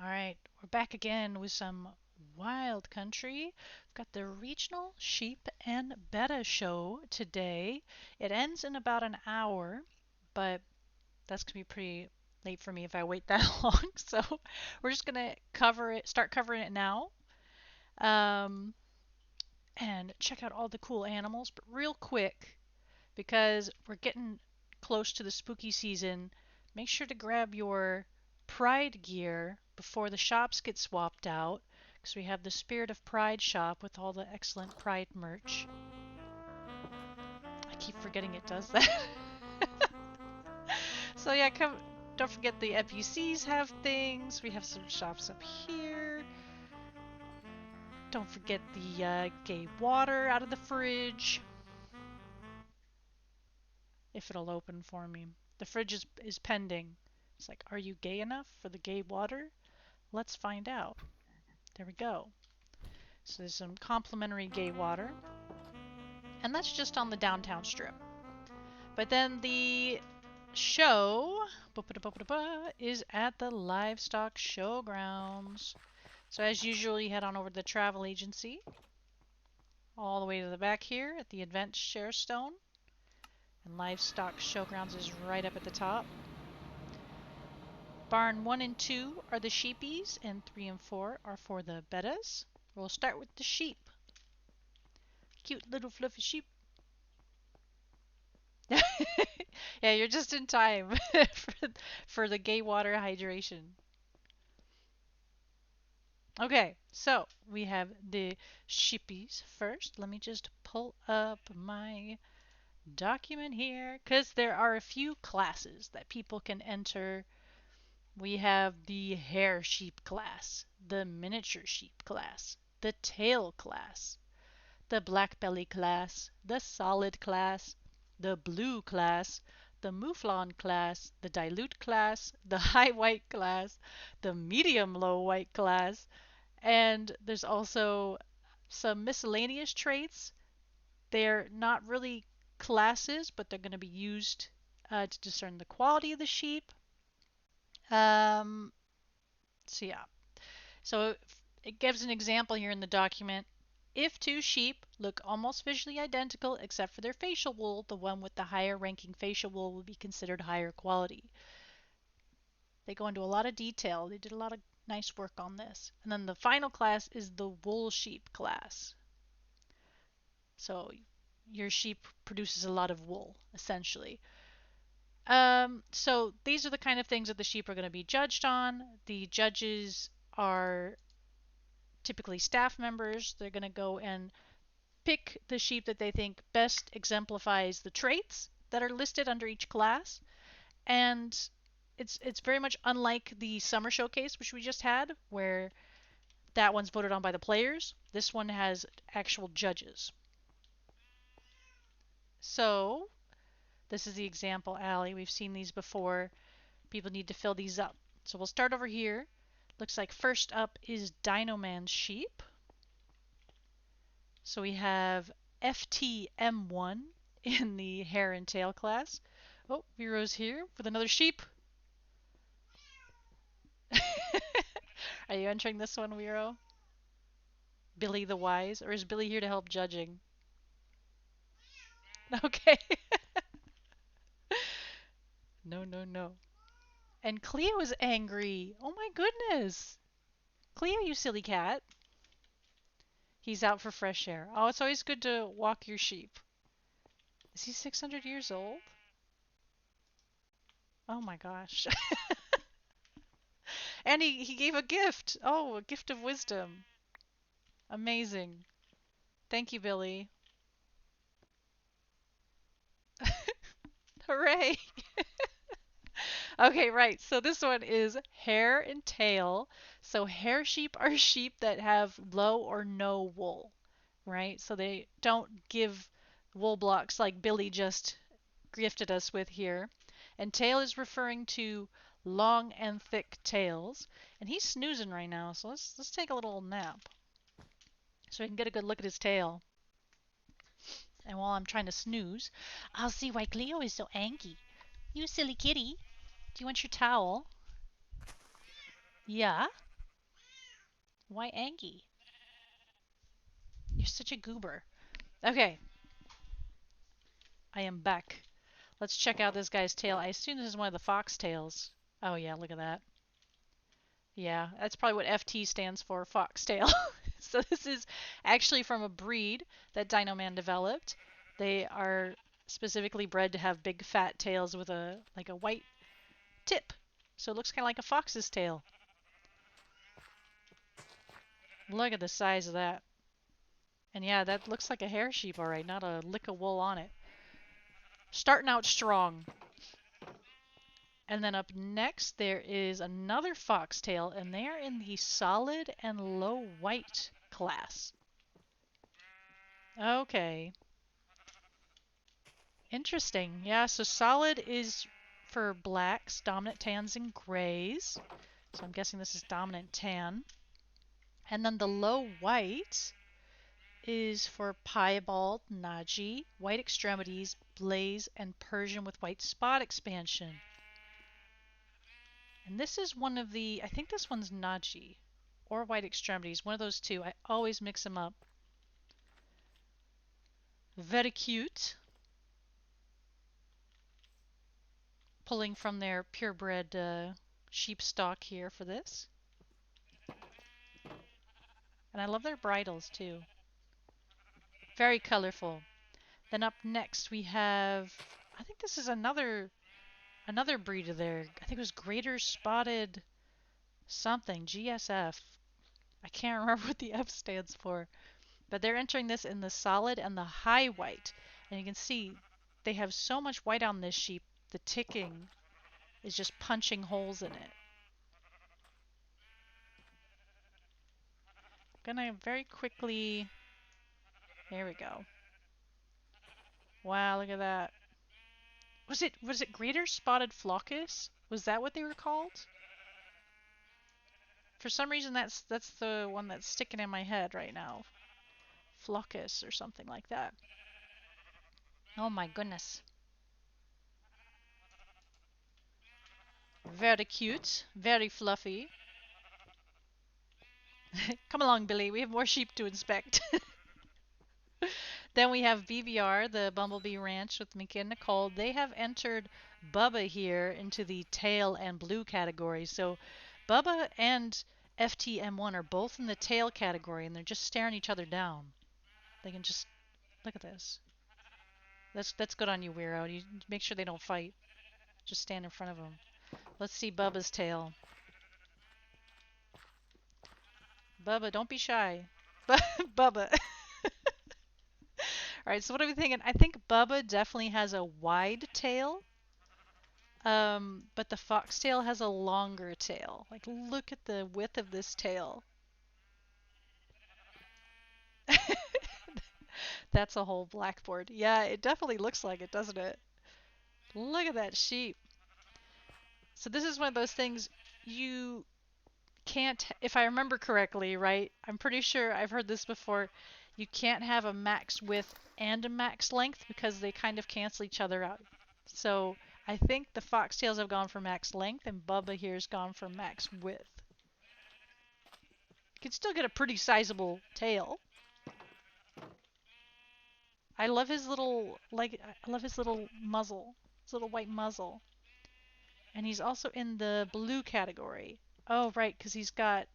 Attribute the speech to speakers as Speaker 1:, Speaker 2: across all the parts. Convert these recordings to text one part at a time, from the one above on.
Speaker 1: All right, we're back again with some wild country. We've got the Regional Sheep and Betta show today. It ends in about an hour, but that's gonna be pretty late for me if I wait that long. So we're just gonna start covering it now, um, and check out all the cool animals. But real quick, because we're getting close to the spooky season, make sure to grab your Pride gear before the shops get swapped out, because we have the Spirit of Pride shop with all the excellent Pride merch. I keep forgetting it does that. So yeah, don't forget the FUCs have things. We have some shops up here. Don't forget the gay water out of the fridge. If it'll open for me. The fridge is pending. It's like, are you gay enough for the gay water? Let's find out. There we go. So there's some complimentary gay water. And that's just on the downtown strip. But then the show is at the livestock showgrounds. So as usual, you head on over to the travel agency. All the way to the back here at the event share stone. And livestock showgrounds is right up at the top. Barn 1 and 2 are the sheepies, and 3 and 4 are for the bettas. We'll start with the sheep. Cute little fluffy sheep. Yeah, you're just in time for the gay water hydration. Okay, so we have the sheepies first. Let me just pull up my document here, because there are a few classes that people can enter. We have the hair sheep class, the miniature sheep class, the tail class, the black belly class, the solid class, the blue class, the mouflon class, the dilute class, the high white class, the medium low white class, and there's also some miscellaneous traits. They're not really classes, but they're going to be used to discern the quality of the sheep. Um, so yeah, so it gives an example here in the document. If two sheep look almost visually identical except for their facial wool, the one with the higher ranking facial wool will be considered higher quality. They go into a lot of detail. They did a lot of nice work on this. And then the final class is the wool sheep class. So your sheep produces a lot of wool, essentially. So these are the kind of things that the sheep are going to be judged on. The judges are typically staff members. They're going to go and pick the sheep that they think best exemplifies the traits that are listed under each class. And it's very much unlike the summer showcase, which we just had, where that one's voted on by the players. This one has actual judges. So this is the example alley. We've seen these before. People need to fill these up. So we'll start over here. Looks like first up is Dino Man's sheep. So we have FTM1 in the hair and tail class. Oh, Vero's here with another sheep. Are you entering this one, Vero? Billy the Wise? Or is Billy here to help judging? Okay. No, no, no. And Cleo is angry. Oh my goodness. Cleo, you silly cat. He's out for fresh air. Oh, it's always good to walk your sheep. Is he 600 years old? Oh my gosh. And he gave a gift. Oh, a gift of wisdom. Amazing. Thank you, Billy. Hooray! Okay, right. So this one is hair and tail. So hair sheep are sheep that have low or no wool, right? So they don't give wool blocks like Billy just gifted us with here. And tail is referring to long and thick tails. And he's snoozing right now, so let's take a little nap so we can get a good look at his tail. And while I'm trying to snooze, I'll see why Cleo is so angry. You silly kitty. Do you want your towel? Yeah. Why Angie? You're such a goober. Okay, I am back. Let's check out this guy's tail. I assume this is one of the fox tails. Oh yeah, look at that. Yeah, that's probably what FT stands for, foxtail. So this is actually from a breed that Dino Man developed. They are specifically bred to have big fat tails with a like a white tip. So it looks kind of like a fox's tail. Look at the size of that. And yeah, that looks like a hair sheep, alright, not a lick of wool on it. Starting out strong. And then up next there is another foxtail, and they are in the solid and low white class. Okay. Interesting. Yeah, so solid is for blacks, dominant tans, and grays. So I'm guessing this is dominant tan. And then the low white is for piebald, Naji, white extremities, blaze, and Persian with white spot expansion. And this is one of the, I think this one's Naji or white extremities, one of those two. I always mix them up. Very cute. Pulling from their purebred sheep stock here for this. And I love their bridles too. Very colorful. Then up next we have, I think this is another breed of there. I think it was Greater Spotted something, GSF. I can't remember what the F stands for. But they're entering this in the solid and the high white. And you can see they have so much white on this sheep, the ticking is just punching holes in it. I'm gonna very quickly, there we go. Wow, look at that. Was it Greater Spotted Flockus? Was that what they were called? For some reason that's the one that's sticking in my head right now. Flockus or something like that. Oh my goodness. Very cute, very fluffy. Come along, Billy, we have more sheep to inspect. Then we have BBR, the Bumblebee Ranch with Mickey and Nicole. They have entered Bubba here into the tail and blue category. So Bubba and FTM1 are both in the tail category, and they're just staring each other down. They can just look at this. That's good on you, Weirdo. You make sure they don't fight. Just stand in front of them. Let's see Bubba's tail. Bubba, don't be shy. Bubba. Alright, so what are we thinking? I think Bubba definitely has a wide tail. But the foxtail has a longer tail. Like, look at the width of this tail. That's a whole blackboard. Yeah, it definitely looks like it, doesn't it? Look at that sheep. So this is one of those things you can't, if I remember correctly, right? I'm pretty sure I've heard this before. You can't have a max width and a max length because they kind of cancel each other out. So I think the foxtails have gone for max length and Bubba here's gone for max width. You can still get a pretty sizable tail. I love his little, like, I love his little muzzle. His little white muzzle. And he's also in the blue category. Oh, right, because he's got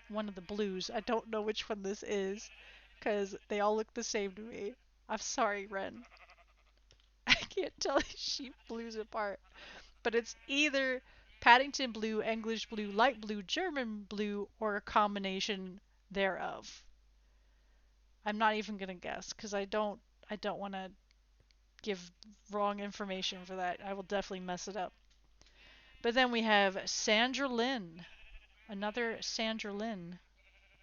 Speaker 1: one of the blues. I don't know which one this is, because they all look the same to me. I'm sorry, Ren. I can't tell these sheep blues apart. But it's either Paddington blue, English blue, light blue, German blue, or a combination thereof. I'm not even gonna guess because I don't want to give wrong information for that. I will definitely mess it up. But then we have Sandra Lynn, another Sandra Lynn.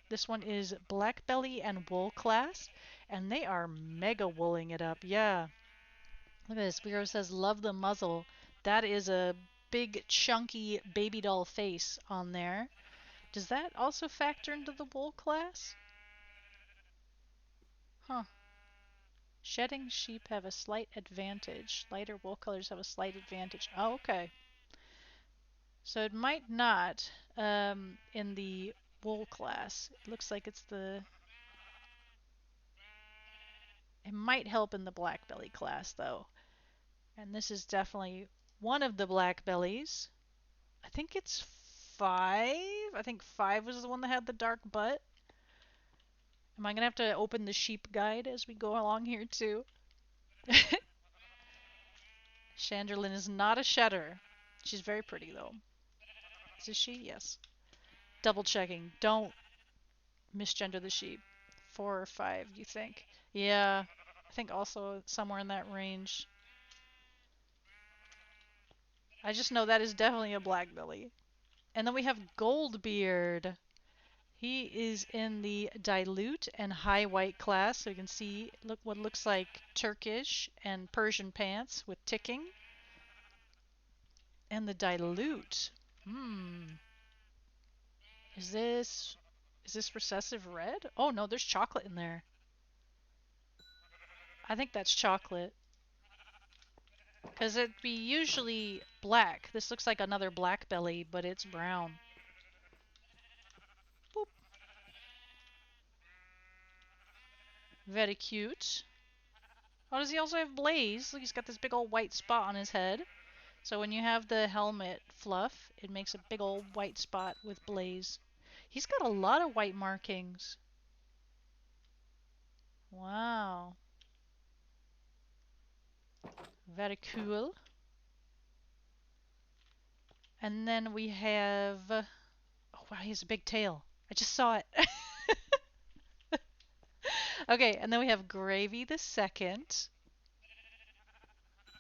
Speaker 1: This one is black belly and wool class, and they are mega wooling it up. Yeah. Look at this. Vero says, love the muzzle. That is a big, chunky baby doll face on there. Does that also factor into the wool class? Huh. Shedding sheep have a slight advantage. Lighter wool colors have a slight advantage. Oh, okay. So it might not in the wool class. It looks like it's the... It might help in the black belly class, though. And this is definitely one of the black bellies. I think it's 5. I think 5 was the one that had the dark butt. Am I going to have to open the sheep guide as we go along here, too? Chandralyn is not a shedder. She's very pretty, though. Is she? Yes. Double checking. Don't misgender the sheep. 4 or 5, you think? Yeah. I think also somewhere in that range. I just know that is definitely a black belly. And then we have Goldbeard. He is in the dilute and high white class, so you can see look what looks like Turkish and Persian pants with ticking. And the dilute. Is this recessive red? Oh no, there's chocolate in there. I think that's chocolate. Because it'd be usually black. This looks like another black belly, but it's brown. Boop. Very cute. Oh, does he also have Blaze? Look, he's got this big old white spot on his head. So when you have the helmet fluff, it makes a big old white spot with Blaze. He's got a lot of white markings. Wow. Very cool. And then we have... Oh, wow, he has a big tail. I just saw it. Okay, and then we have Gravy the second.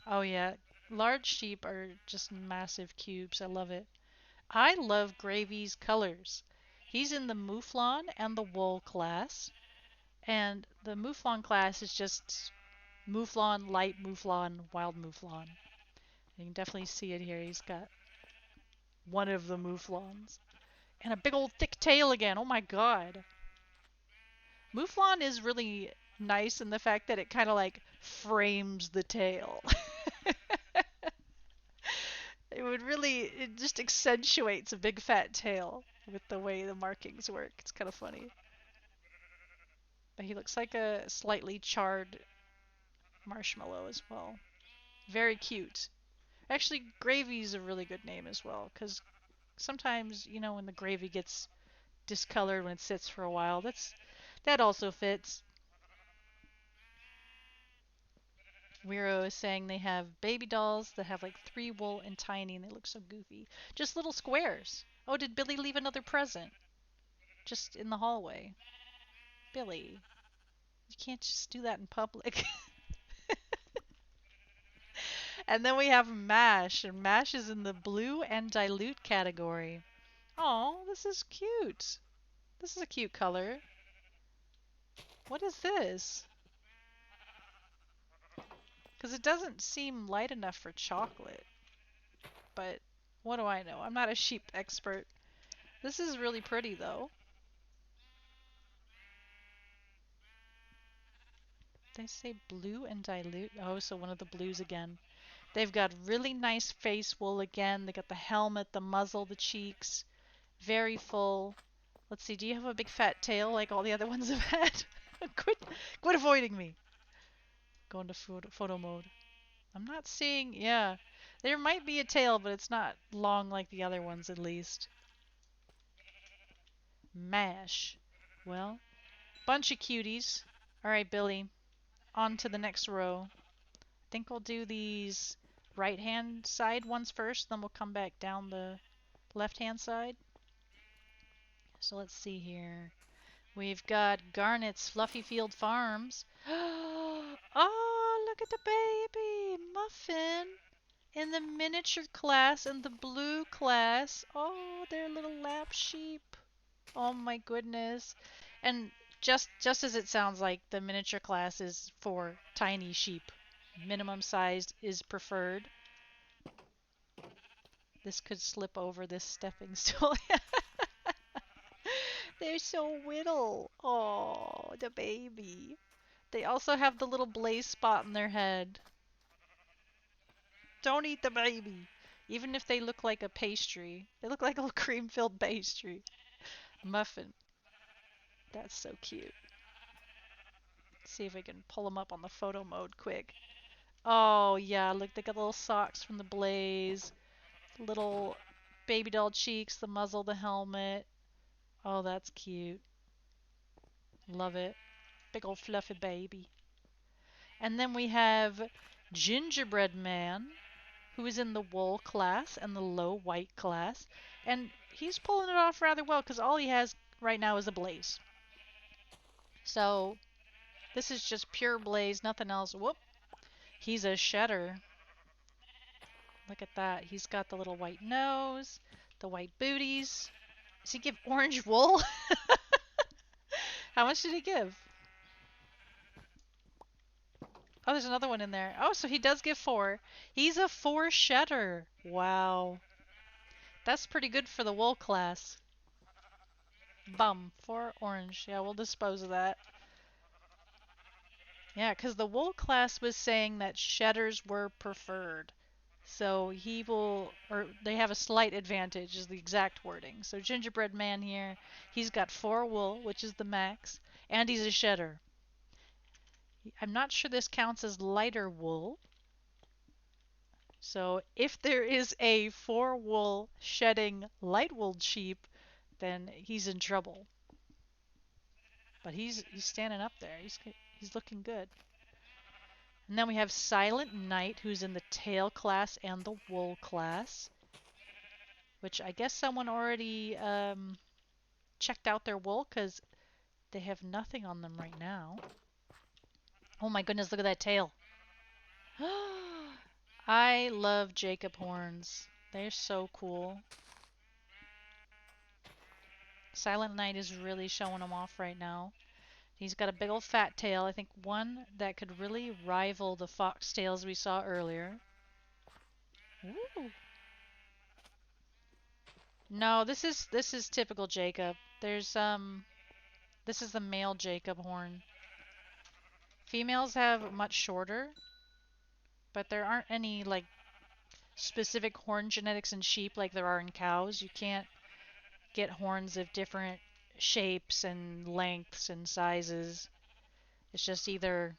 Speaker 1: Oh yeah, large sheep are just massive cubes. I love it. I love Gravy's colors. He's in the Mouflon and the Wool class. And the Mouflon class is just Mouflon, light Mouflon, wild Mouflon. You can definitely see it here. He's got one of the Mouflons. And a big old thick tail again. Oh my god. Mouflon is really nice in the fact that it kind of like frames the tail. It just accentuates a big fat tail with the way the markings work. It's kind of funny. But he looks like a slightly charred marshmallow as well. Very cute. Actually, Gravy's a really good name as well, because sometimes, you know, when the gravy gets discolored when it sits for a while, that also fits. Wiro is saying they have baby dolls that have like 3 wool and tiny, and they look so goofy. Just little squares. Oh, did Billy leave another present? Just in the hallway. Billy, you can't just do that in public. And then we have Mash, and Mash is in the blue and dilute category. Oh, this is cute. This is a cute color. What is this? Because it doesn't seem light enough for chocolate. But what do I know? I'm not a sheep expert. This is really pretty though. They say blue and dilute. Oh, so one of the blues again. They've got really nice face wool again. They got the helmet, the muzzle, the cheeks. Very full. Let's see, do you have a big fat tail like all the other ones have had? Quit avoiding me. Go into photo mode. I'm not seeing, yeah. There might be a tail, but it's not long like the other ones at least. Mash. Well, bunch of cuties. Alright, Billy. On to the next row. I think we'll do these right-hand side ones first, then we'll come back down the left-hand side. So let's see here. We've got Garnet's Fluffy Field Farms. Oh, look at the baby! Muffin! In the miniature class and the blue class. Oh, they're little lap sheep. Oh my goodness. And just as it sounds like, the miniature class is for tiny sheep. Minimum sized is preferred. This could slip over this stepping stool. They're so little. Oh, the baby. They also have the little blaze spot in their head. Don't eat the baby. Even if they look like a pastry. They look like a little cream-filled pastry. Muffin. That's so cute. Let's see if we can pull them up on the photo mode quick. Oh, yeah, look, they got little socks from the Blaze. Little baby doll cheeks, the muzzle, the helmet. Oh, that's cute. Love it. Big old fluffy baby. And then we have Gingerbread Man, who is in the wool class and the low white class. And he's pulling it off rather well because all he has right now is a blaze. So this is just pure blaze, nothing else. Whoop. He's a shedder. Look at that. He's got the little white nose, the white booties. Does he give orange wool? How much did he give? Oh, there's another one in there. Oh, so he does give 4. He's a 4 shedder. Wow. That's pretty good for the wool class. Bum. 4 orange. Yeah, we'll dispose of that. Yeah, because the wool class was saying that shedders were preferred. So he will, or they have a slight advantage, is the exact wording. So Gingerbread Man here, he's got 4 wool, which is the max, and he's a shedder. I'm not sure this counts as lighter wool. So if there is a 4 wool shedding light wool sheep, then he's in trouble. But he's standing up there. He's looking good. And then we have Silent Night, who's in the tail class and the wool class, which I guess someone already checked out their wool because they have nothing on them right now. Oh my goodness, look at that tail. I love Jacob horns. They're so cool. Silent Night is really showing them off right now. He's got a big old fat tail. I think one that could really rival the fox tails we saw earlier. Ooh. No, this is typical Jacob. There's this is the male Jacob horn. Females have much shorter, but there aren't any like specific horn genetics in sheep like there are in cows. You can't get horns of different shapes and lengths and sizes. It's just either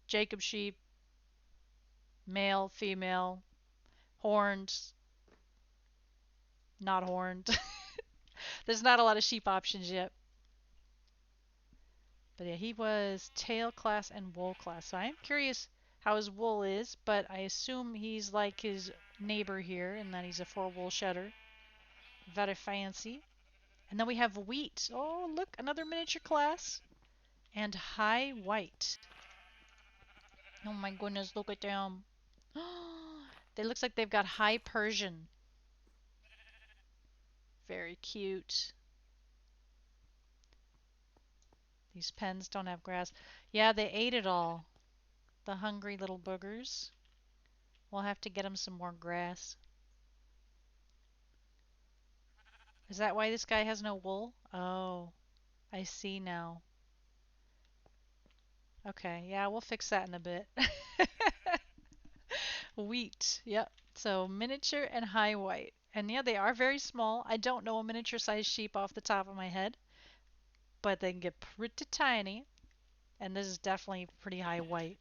Speaker 1: Jacob sheep, male, female, horned, not horned. There's not a lot of sheep options yet. But yeah, he was tail class and wool class. So I'm curious how his wool is, but I assume he's like his neighbor here in that he's a 4 wool shedder. Very fancy. And then we have wheat. Oh, look, another miniature class. And high white. Oh my goodness, look at them. They looks like they've got high Persian. Very cute. These pens don't have grass. Yeah, they ate it all. The hungry little boogers. We'll have to get them some more grass. Is that why this guy has no wool? Oh, I see now. Okay, yeah, we'll fix that in a bit. Wheat, yep. So miniature and high white. And yeah, they are very small. I don't know a miniature sized sheep off the top of my head, but they can get pretty tiny. And this is definitely pretty high white.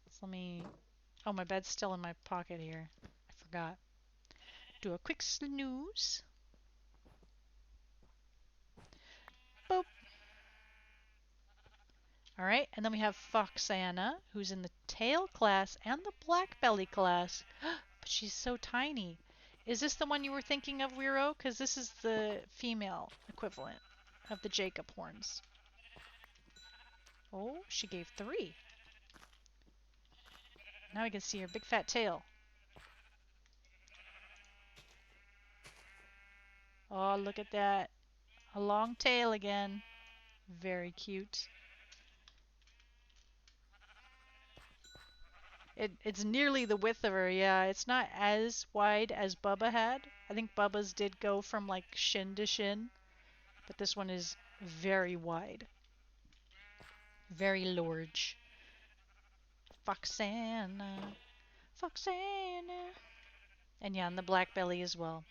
Speaker 1: So let me, oh, my bed's still in my pocket here. I forgot. Do a quick snooze. Boop. All right, and then we have Foxana, who's in the tail class and the black belly class. But she's so tiny. Is this the one you were thinking of, Wiro? Because this is the female equivalent of the Jacob horns. Oh, she gave 3. Now we can see her big fat tail. Oh, look at that. A long tail again. Very cute. It's nearly the width of her, yeah. It's not as wide as Bubba had. I think Bubba's did go from like shin to shin, but this one is very wide. Very large. Foxana. Foxana. And yeah, and the black belly as well.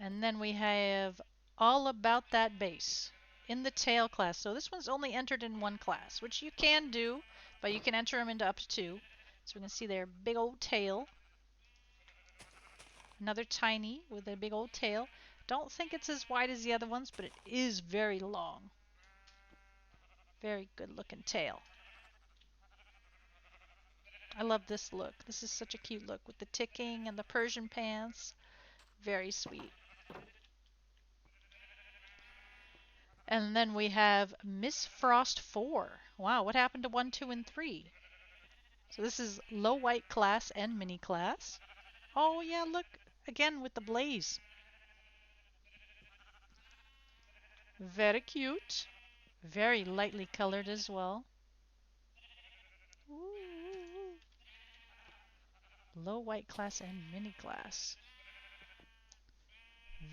Speaker 1: And then we have All About That Bass in the tail class. So this one's only entered in one class, which you can do, but you can enter them into up to two. So we can see their big old tail. Another tiny with a big old tail. Don't think it's as wide as the other ones, but it is very long. Very good looking tail. I love this look. This is such a cute look with the ticking and the Persian pants. Very sweet. And then we have Miss Frost 4. Wow, what happened to 1, 2, and 3? So this is low white class and mini class. Oh yeah, look, again with the blaze. Very cute. Very lightly colored as well. Ooh. Low white class and mini class.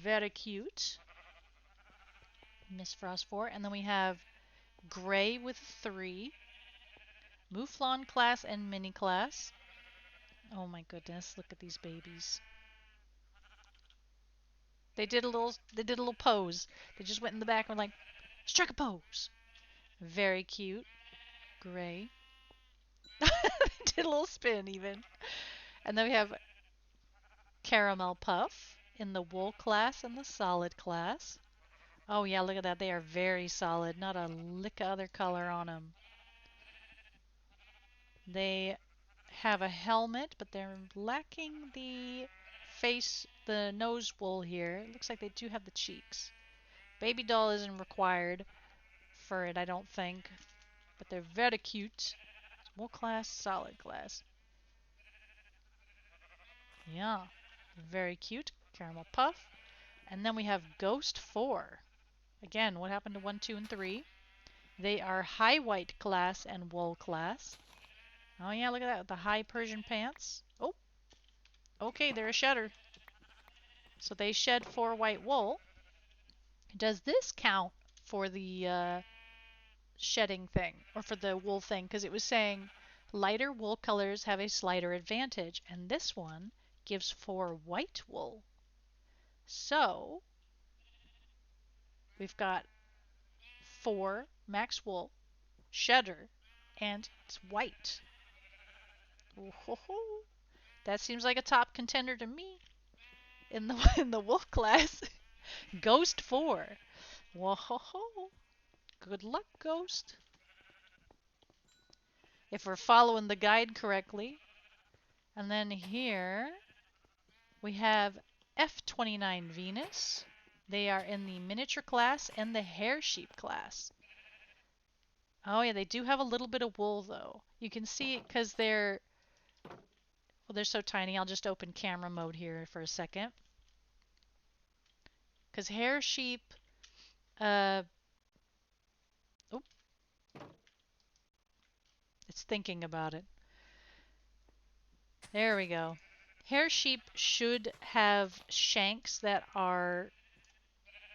Speaker 1: Very cute. Miss Frost 4. And then we have gray with 3. Mouflon class and mini class. Oh my goodness, look at these babies. They did a little pose. They just went in the back and were like, strike a pose. Very cute. Gray. They did a little spin even. And then we have Caramel Puff in the wool class and the solid class. Oh yeah, look at that. They are very solid. Not a lick of other color on them. They have a helmet, but they're lacking the nose wool here. It looks like they do have the cheeks. Baby doll isn't required for it, I don't think. But they're very cute. Wool class, solid class. Yeah, very cute. Caramel Puff. And then we have Ghost 4. Again, what happened to 1, 2, and 3? They are high white class and wool class. Oh yeah, look at that with the high Persian pants. Oh, okay, they're a shedder. So they shed 4 white wool. Does this count for the shedding thing or for the wool thing? Because it was saying lighter wool colors have a slighter advantage, and this one gives 4 white wool. So we've got 4 max wool, shedder, and it's white. Ooh, that seems like a top contender to me in the in the wolf class. Ghost 4. Whoa, good luck, Ghost. If we're following the guide correctly. And then here we have F29 Venus. They are in the miniature class and the hair sheep class. Oh yeah, they do have a little bit of wool though. You can see it because they're so tiny. I'll just open camera mode here for a second. Because hair sheep, oh, it's thinking about it. There we go. Hair sheep should have shanks that are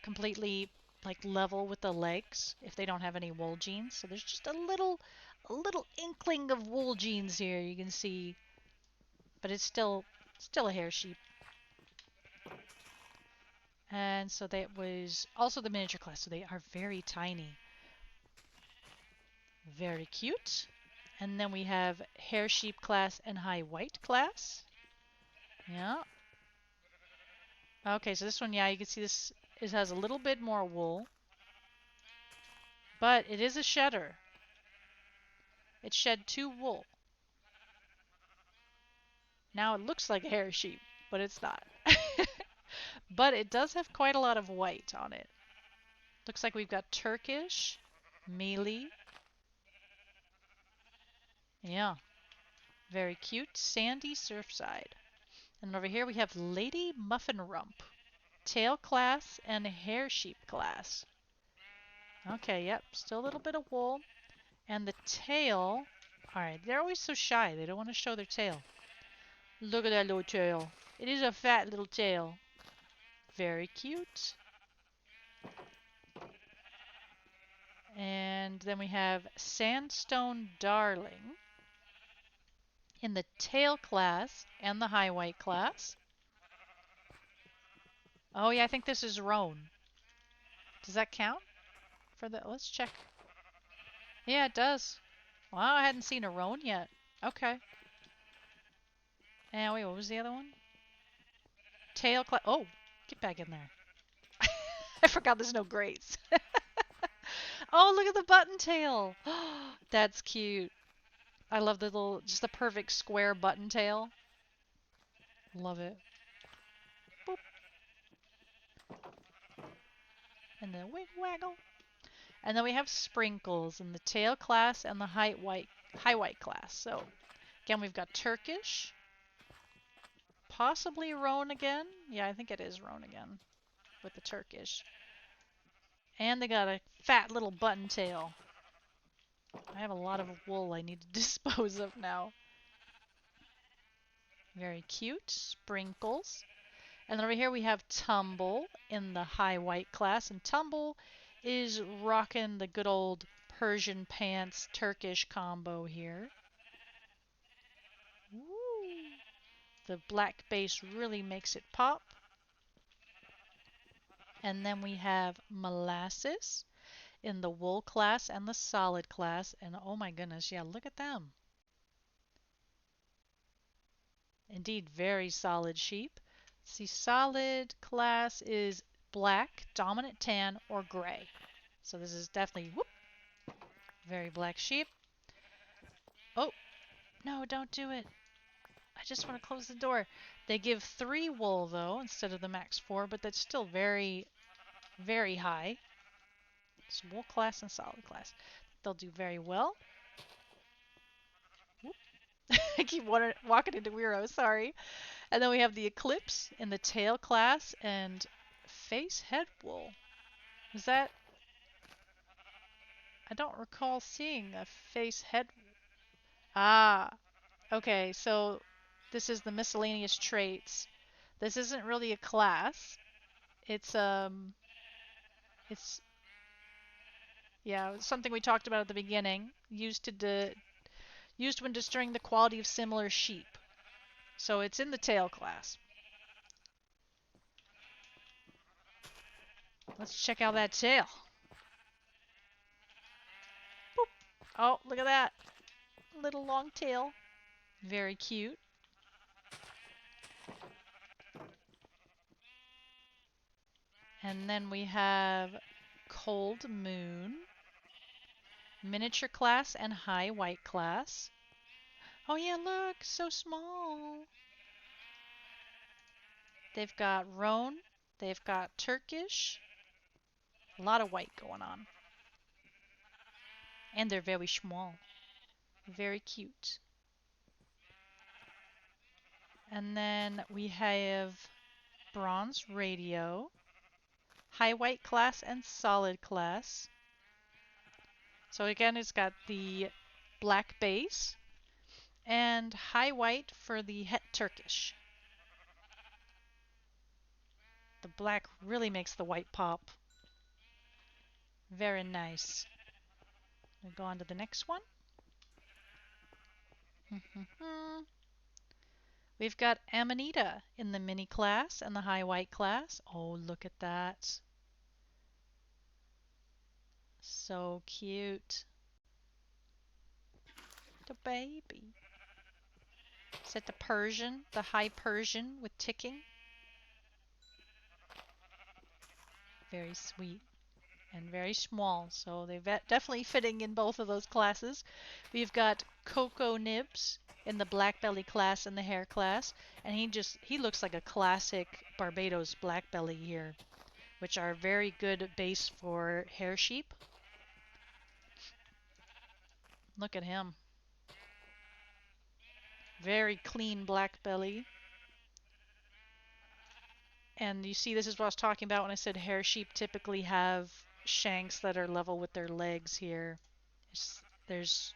Speaker 1: completely like level with the legs if they don't have any wool genes. So there's just a little inkling of wool genes here you can see, but it's still a hair sheep. And so that was also the miniature class, so they are very tiny. Very cute. And then we have hair sheep class and high white class. Yeah. Okay, so this one, yeah, you can see this, it has a little bit more wool, but it is a shedder. It shed 2 wool. Now it looks like a hair sheep, but it's not. But it does have quite a lot of white on it. Looks like we've got Turkish, Mealy. Yeah, very cute. Sandy Surfside. And over here we have Lady Muffin Rump. Tail class and hair sheep class. Okay, yep, still a little bit of wool. And the tail, alright, they're always so shy. They don't want to show their tail. Look at that little tail. It is a fat little tail. Very cute. And then we have Sandstone Darling in the tail class and the high white class. Oh yeah, I think this is roan. Does that count for the? Let's check. Yeah, it does. Wow, I hadn't seen a roan yet. Okay. And wait, what was the other one? Tail class. Oh, get back in there. I forgot there's no grays. Oh, look at the button tail. That's cute. I love the little, just the perfect square button tail. Love it. Boop. And then wig waggle. And then we have sprinkles in the tail class and the high white class. So again, we've got Turkish, possibly roan again. Yeah, I think it is roan again with the Turkish. And they got a fat little button tail. I have a lot of wool I need to dispose of now. Very cute. Sprinkles. And then over here we have Tumble in the high white class. And Tumble is rocking the good old Persian pants Turkish combo here. Woo. The black base really makes it pop. And then we have Molasses in the wool class and the solid class. And oh my goodness, yeah, look at them. Indeed, very solid sheep. See, solid class is black, dominant tan, or gray. So this is definitely, whoop, very black sheep. Oh, no, don't do it. I just want to close the door. They give 3 wool, though, instead of the max 4, but that's still very, very high. It's wool class and solid class. They'll do very well. I keep walking into Weiro, sorry. And then we have the Eclipse in the tail class and face head wool. Is that... I don't recall seeing a face head... Ah, okay, so this is the miscellaneous traits. This isn't really a class. It's yeah, something we talked about at the beginning, used when destroying the quality of similar sheep. So it's in the tail class. Let's check out that tail. Boop. Oh, look at that. Little long tail. Very cute. And then we have Cold Moon, miniature class and high white class. Oh yeah, look, so small. They've got roan, they've got Turkish, a lot of white going on. And they're very small. Very cute. And then we have bronze radio, high white class and solid class. So again, it's got the black base and high white for the het Turkish. The black really makes the white pop. Very nice. We'll go on to the next one. We've got Amanita in the mini class and the high white class. Oh, look at that. So cute. The baby. Is that the Persian? The high Persian with ticking? Very sweet and very small. So they're definitely fitting in both of those classes. We've got Cocoa Nibs in the black belly class and the hair class. And he looks like a classic Barbados black belly here, which are very good base for hair sheep. Look at him. Very clean black belly. And you see, this is what I was talking about when I said hair sheep typically have shanks that are level with their legs here. There's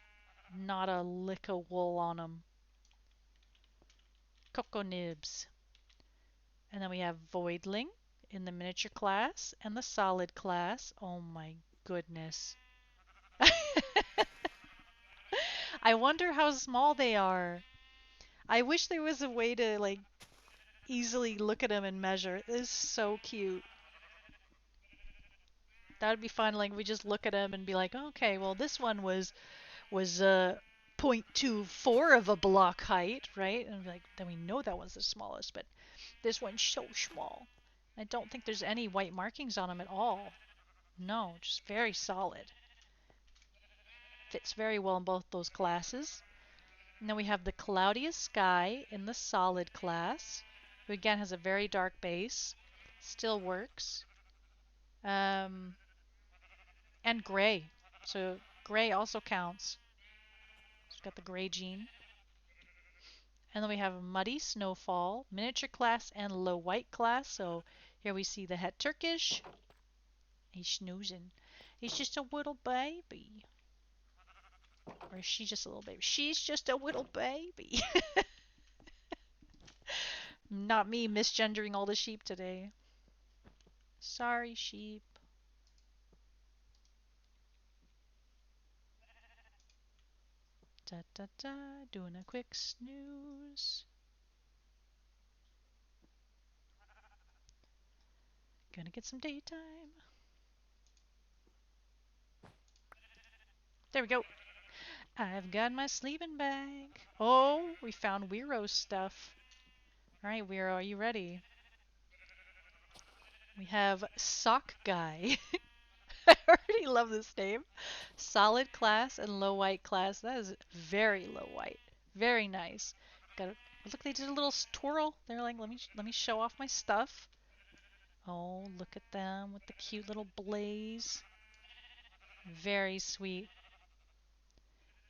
Speaker 1: not a lick of wool on them. Cocoa Nibs. And then we have Voidling in the miniature class and the solid class. Oh my goodness. I wonder how small they are. I wish there was a way to, like, easily look at them and measure. It is so cute. That would be fun. Like we just look at them and be like, okay, well this one was 0.24 of a block height, right? And like then we know that one's the smallest, but this one's so small. I don't think there's any white markings on them at all. No, just very solid. Fits very well in both those classes. And then we have the cloudiest sky in the solid class, who again has a very dark base, still works. Um, and gray. So gray also counts. It's got the gray gene. And then we have muddy snowfall, miniature class, and low white class. So here we see the het Turkish. He's snoozing. He's just a little baby. Or is she just a little baby? She's just a little baby. Not me misgendering all the sheep today. Sorry, sheep. Da da da, doing a quick snooze. Gonna get some daytime. There we go. I've got my sleeping bag. Oh, we found Wero's stuff. Alright, Wero, are you ready? We have Sock Guy. I already love this name. Solid class and low white class. That is very low white. Very nice. Got a, look, they did a little twirl. They're like, let me show off my stuff. Oh, look at them with the cute little blaze. Very sweet.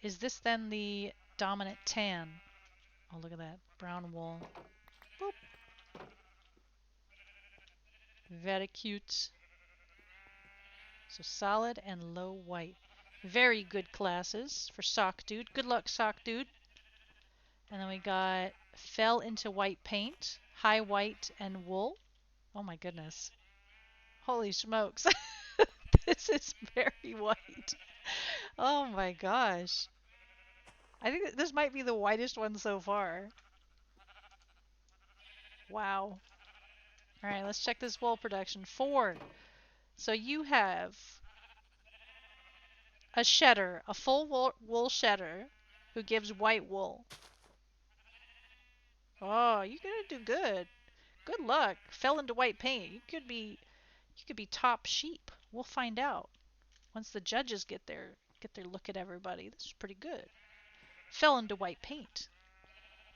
Speaker 1: Is this then the dominant tan? Oh, look at that. Brown wool. Boop. Very cute. So solid and low white. Very good classes for Sock Dude. Good luck, Sock Dude. And then we got fell into white paint, high white and wool. Oh my goodness. Holy smokes. This is very white. Oh my gosh. I think this might be the whitest one so far. Wow. Alright, let's check this wool production. 4. So you have a shedder, a full wool shedder, who gives white wool. Oh, you're gonna do good. Good luck. Fell into white paint. You could be top sheep. We'll find out once the judges get their look at everybody. This is pretty good. Fell into white paint.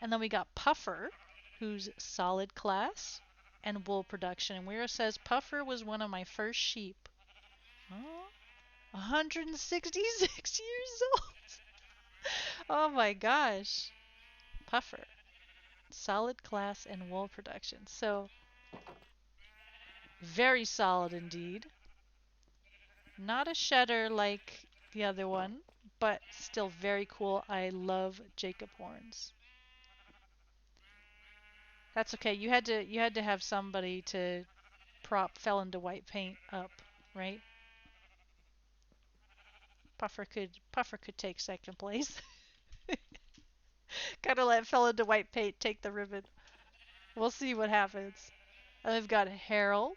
Speaker 1: And then we got Puffer, who's solid class and wool production. And Wera says Puffer was one of my first sheep. Oh, 166 years old. Oh my gosh. Puffer. Solid class and wool production. So very solid indeed. Not a shedder like the other one, but still very cool. I love Jacob horns. That's okay. You had to have somebody to prop fell into white paint up, right? Puffer could take second place. Gotta let fell into white paint take the ribbon. We'll see what happens. And we've got Harold,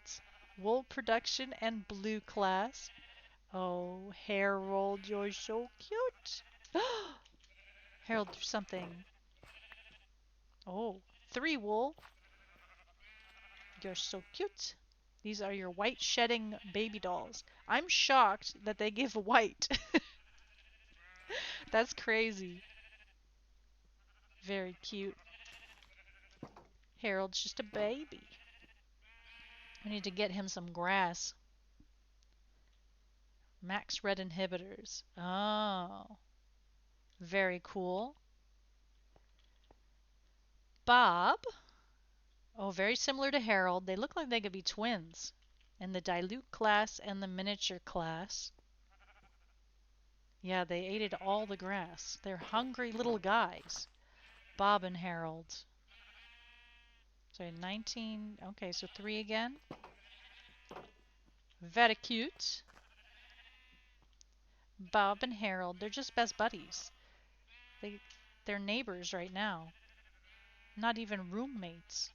Speaker 1: wool production, and blue class. Oh, Harold, you're so cute. Harold, do something. Oh, 3 wool. You're so cute. These are your white shedding baby dolls. I'm shocked that they give white. That's crazy. Very cute. Harold's just a baby. We need to get him some grass. Max red inhibitors. Oh, very cool. Bob. Oh, very similar to Harold. They look like they could be twins in the dilute class and the miniature class. Yeah, they ate all the grass. They're hungry little guys. Bob and Harold. So 19. Okay, so 3 again. Very cute. Bob and Harold. They're just best buddies. They're neighbors right now. Not even roommates.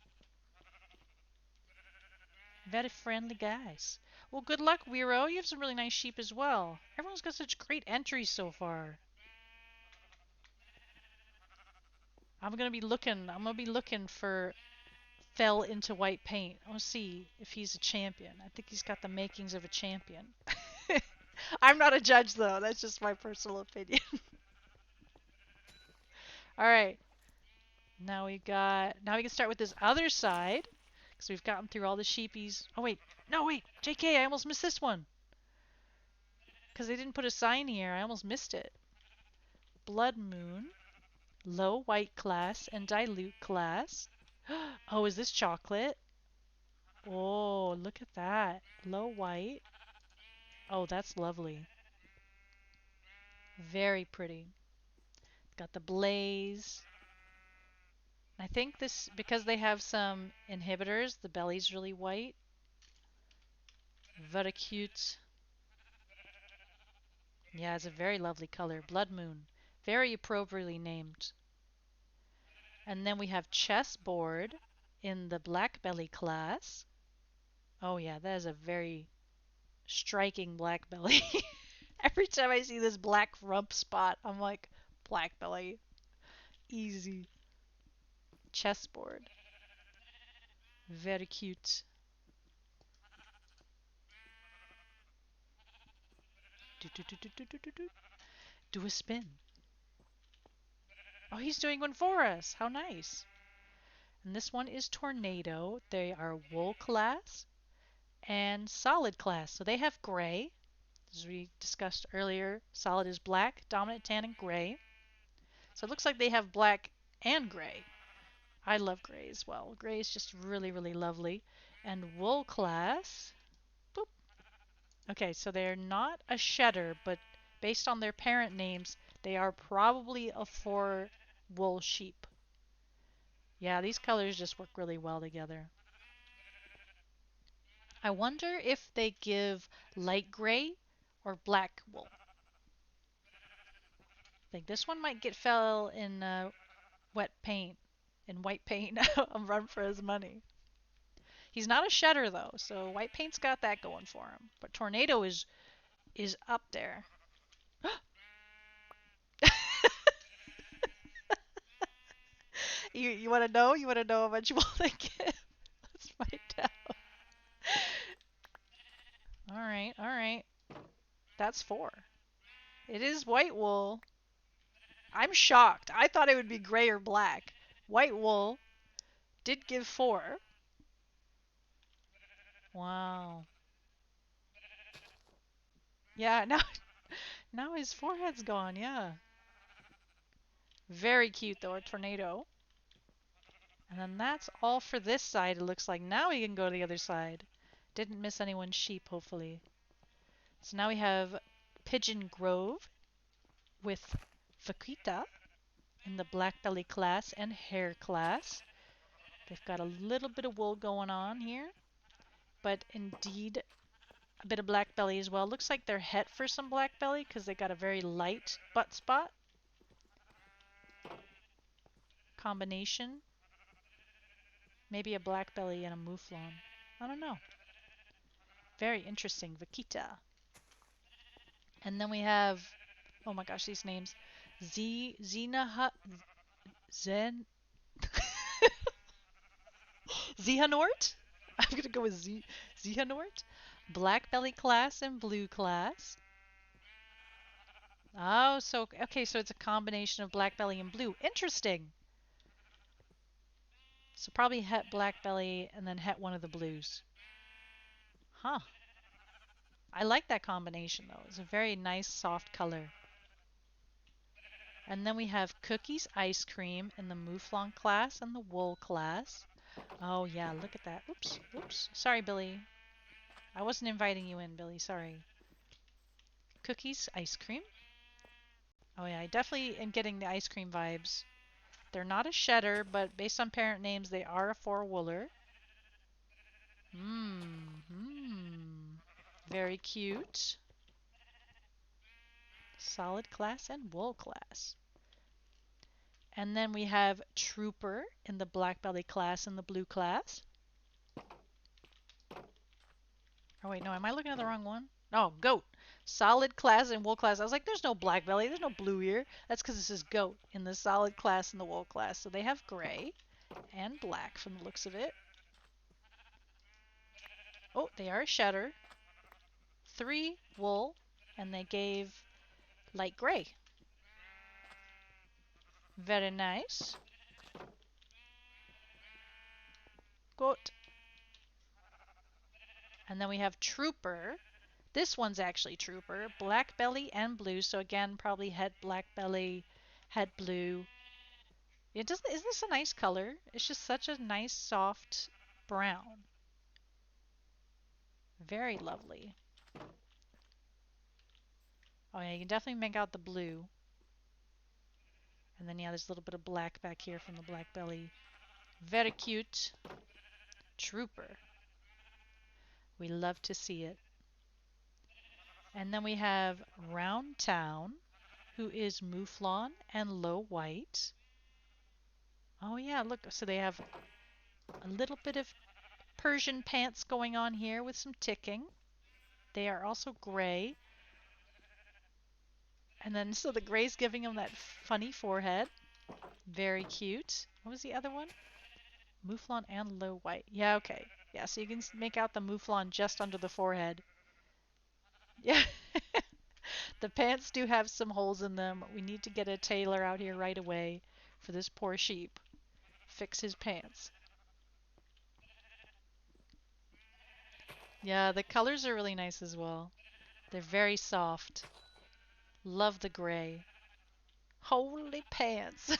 Speaker 1: Very friendly guys. Well, good luck, Wiro. You have some really nice sheep as well. Everyone's got such great entries so far. I'm gonna be looking for fell into white paint. I want to see if he's a champion. I think he's got the makings of a champion. I'm not a judge though. That's just my personal opinion. All right. Now we can start with this other side because we've gotten through all the sheepies. Oh wait. No, wait. JK, I almost missed this one because they didn't put a sign here. I almost missed it. Blood Moon, low white class and dilute class. Oh, is this chocolate? Oh, look at that. Low white. Oh, that's lovely. Very pretty. Got the blaze. I think this, because they have some inhibitors, the belly's really white. Very cute. Yeah, it's a very lovely color. Blood Moon. Very appropriately named. And then we have Chessboard in the black belly class. Oh yeah, that is a very striking black belly. Every time I see this black rump spot, I'm like, black belly. Easy. Chessboard. Very cute. Do, do, do, do, do, do, do, do. Do a spin. Oh, he's doing one for us. How nice. And this one is Tornado. They are wool class and solid class. So they have gray. As we discussed earlier, solid is black, dominant tan, and gray. So it looks like they have black and gray. I love gray as well. Gray is just really, really lovely. And wool class. Boop. Okay, so they're not a shedder, but based on their parent names, they are probably a 4 wool sheep. Yeah, these colors just work really well together. I wonder if they give light gray or black wool. I think this one might get fell in wet paint, in white paint, and run for his money. He's not a shedder though, so white paint's got that going for him. But Tornado is up there. You want to know? You want to know how much will they give? Let's find out. All right, all right. That's 4. It is white wool. I'm shocked. I thought it would be gray or black. White wool did give 4. Wow. Yeah, now his forehead's gone. Yeah. Very cute though, a tornado. And then that's all for this side. It looks like now we can go to the other side. Didn't miss anyone's sheep, hopefully. So now we have Pigeon Grove with Vaquita in the black belly class and hair class. They've got a little bit of wool going on here, but indeed a bit of black belly as well. Looks like they're het for some black belly because they got a very light butt spot. Combination. Maybe a black belly and a mouflon. I don't know. Very interesting. Vaquita. And then we have, oh my gosh, these names. Zena Zen Zihanort? I'm gonna go with Zihanort. Black belly class and blue class. Oh, so okay, so it's a combination of black belly and blue. Interesting. So probably het black belly and then het one of the blues. Huh. I like that combination though. It's a very nice soft color. And then we have Cookies Ice Cream in the Mouflon class and the Wool class. Oh yeah, look at that. Oops, oops. Sorry, Billy. I wasn't inviting you in, Billy. Sorry. Cookies Ice Cream. Oh yeah, I definitely am getting the ice cream vibes. They're not a shedder, but based on parent names, they are a 4 wooler. Very cute. Solid class and wool class. And then we have Trooper in the black belly class and the blue class. Oh wait, no, am I looking at the wrong one? Oh, goat. Solid class and wool class. I was like, there's no black belly, there's no blue here. That's because this is goat in the solid class and the wool class. So they have gray and black from the looks of it. Oh, they are a shedder. 3 wool, and they gave light gray. Very nice. Goat. And then we have trooper. This one's actually trooper. Black belly and blue. So again, probably head black belly, head blue. It doesn't. Isn't this a nice color? It's just such a nice soft brown. Very lovely. Oh yeah, you can definitely make out the blue. And then yeah, there's a little bit of black back here from the black belly. Very cute. Trooper. We love to see it. And then we have Round Town, who is Mouflon and Low White. Oh yeah, look, so they have a little bit of Persian pants going on here with some ticking. They are also gray. And then so the gray's giving them that funny forehead. Very cute. What was the other one? Mouflon and Low White. Yeah, okay. Yeah, so you can make out the Mouflon just under the forehead. Yeah. The pants do have some holes in them. We need to get a tailor out here right away for this poor sheep. Fix his pants. Yeah, the colors are really nice as well. They're very soft. Love the gray. Holy pants.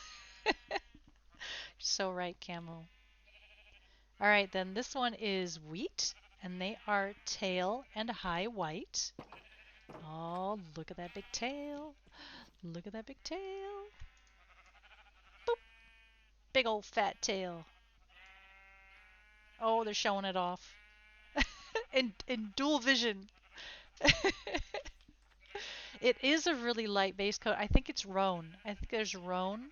Speaker 1: So right, Camo. All right, then this one is wheat, and they are tail and high white. Oh, look at that big tail. Look at that big tail. Boop. Big old fat tail. Oh, they're showing it off. in dual vision. It is a really light base coat. I think it's roan. I think there's roan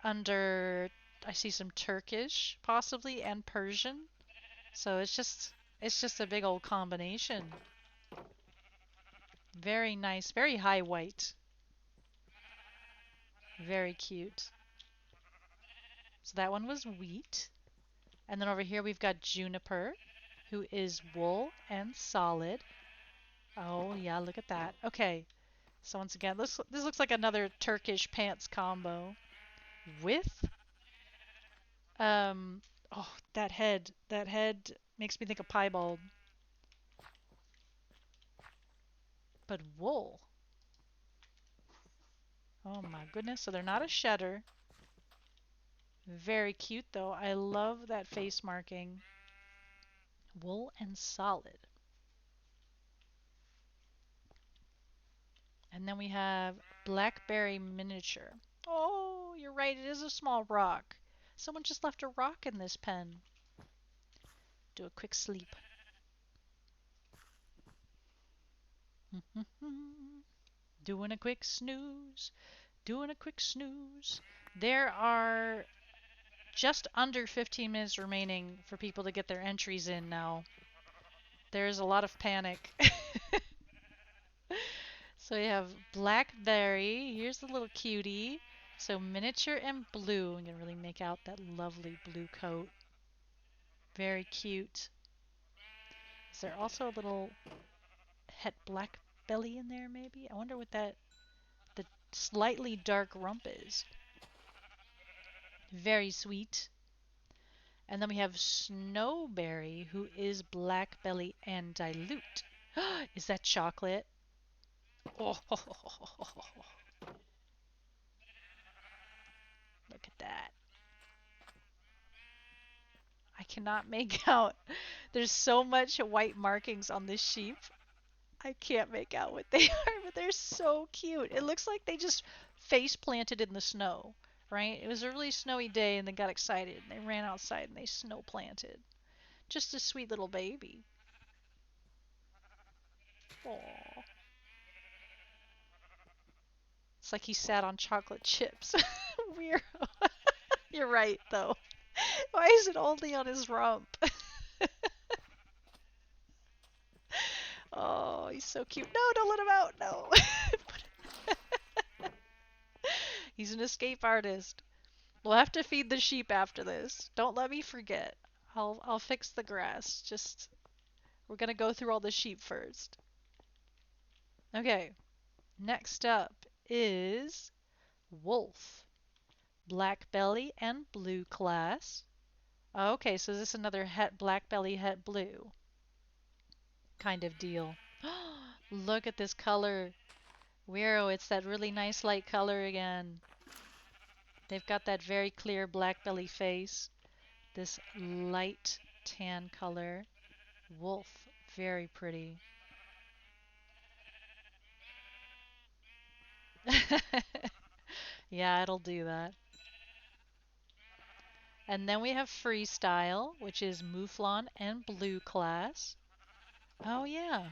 Speaker 1: under, I see some Turkish possibly and Persian. So it's just a big old combination. Very nice, very high white. Very cute. So that one was wheat. And then over here we've got juniper, who is wool and solid. Oh yeah, look at that. Okay. So once again, this looks like another Turkish pants combo with oh, that head. That head makes me think of piebald. But wool. Oh my goodness. So they're not a shedder. Very cute though. I love that face marking. Wool and solid. And then we have blackberry miniature. Oh, you're right. It is a small rock. Someone just left a rock in this pen. Do a quick sleep. Doing a quick snooze. Doing a quick snooze. There are just under 15 minutes remaining for people to get their entries in now. There's a lot of panic. So we have blackberry. Here's the little cutie. So miniature and blue. I'm going to really make out that lovely blue coat. Very cute. Is there also a little het black belly in there maybe? I wonder what the slightly dark rump is. Very sweet. And then we have Snowberry, who is black belly and dilute. Is that chocolate? Oh, look at that. I cannot make out. There's so much white markings on this sheep. I can't make out what they are, but they're so cute. It looks like they just face planted in the snow, right? It was a really snowy day and they got excited. And they ran outside and they snow planted. Just a sweet little baby. Aww. It's like he sat on chocolate chips. Weird. You're right, though. Why is it only on his rump? he's so cute. No, don't let him out. No. He's an escape artist. We'll have to feed the sheep after this. Don't let me forget. I'll fix the grass. Just we're gonna go through all the sheep first. Okay. Next up is wolf. Black belly and blue class. Okay, so this is another het black belly het blue kind of deal. Look at this color. Wero, it's that really nice light color again. They've got that very clear black belly face. This light tan color. Wolf, very pretty. Yeah, it'll do that. And then we have freestyle, which is mouflon and blue class. Oh yeah.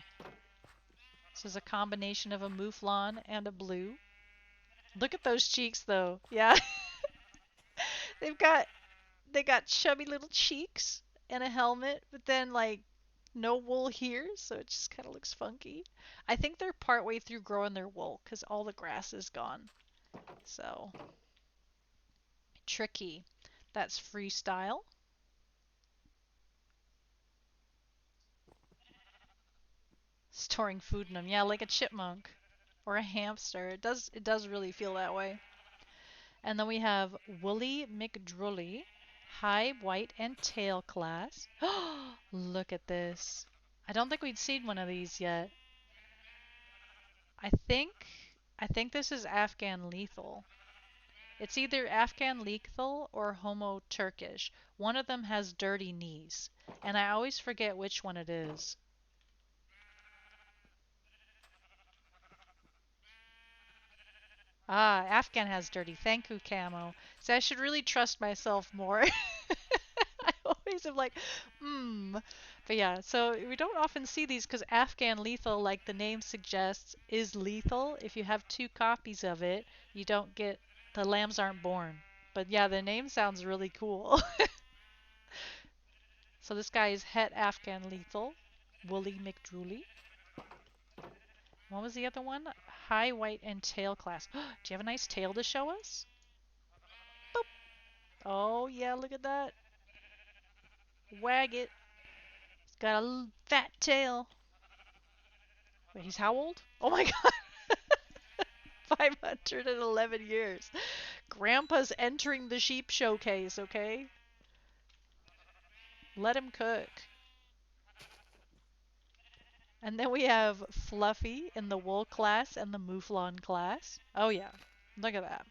Speaker 1: This is a combination of a mouflon and a blue. Look at those cheeks though. Yeah. They've got they got chubby little cheeks and a helmet, but then like no wool here, so it just kind of looks funky. I think they're partway through growing their wool because all the grass is gone. So tricky. That's freestyle. Storing food in them. Yeah, like a chipmunk or a hamster. It does really feel that way. And then we have Woolly McDrully, high white and tail class. Look at this. I don't think we'd seen one of these yet. I think I think this is Afghan lethal. It's either Afghan lethal or Homo Turkish. One of them has dirty knees, and I always forget which one it is. Ah, Afghan has dirty. Thank you, Camo. So I should really trust myself more. I always am like, hmm. But yeah, so we don't often see these because Afghan lethal, like the name suggests, is lethal. If you have two copies of it, you don't get, the lambs aren't born. But yeah, the name sounds really cool. So this guy is Het Afghan lethal, Woolly McDrooly. What was the other one? High white and tail class. Do you have a nice tail to show us? Boop. Oh yeah, look at that. Wag it. He's got a fat tail. Wait, he's how old? Oh my god. 511 years. Grandpa's entering the sheep showcase, okay? Let him cook. And then we have Fluffy in the wool class and the mouflon class. Oh yeah, look at that.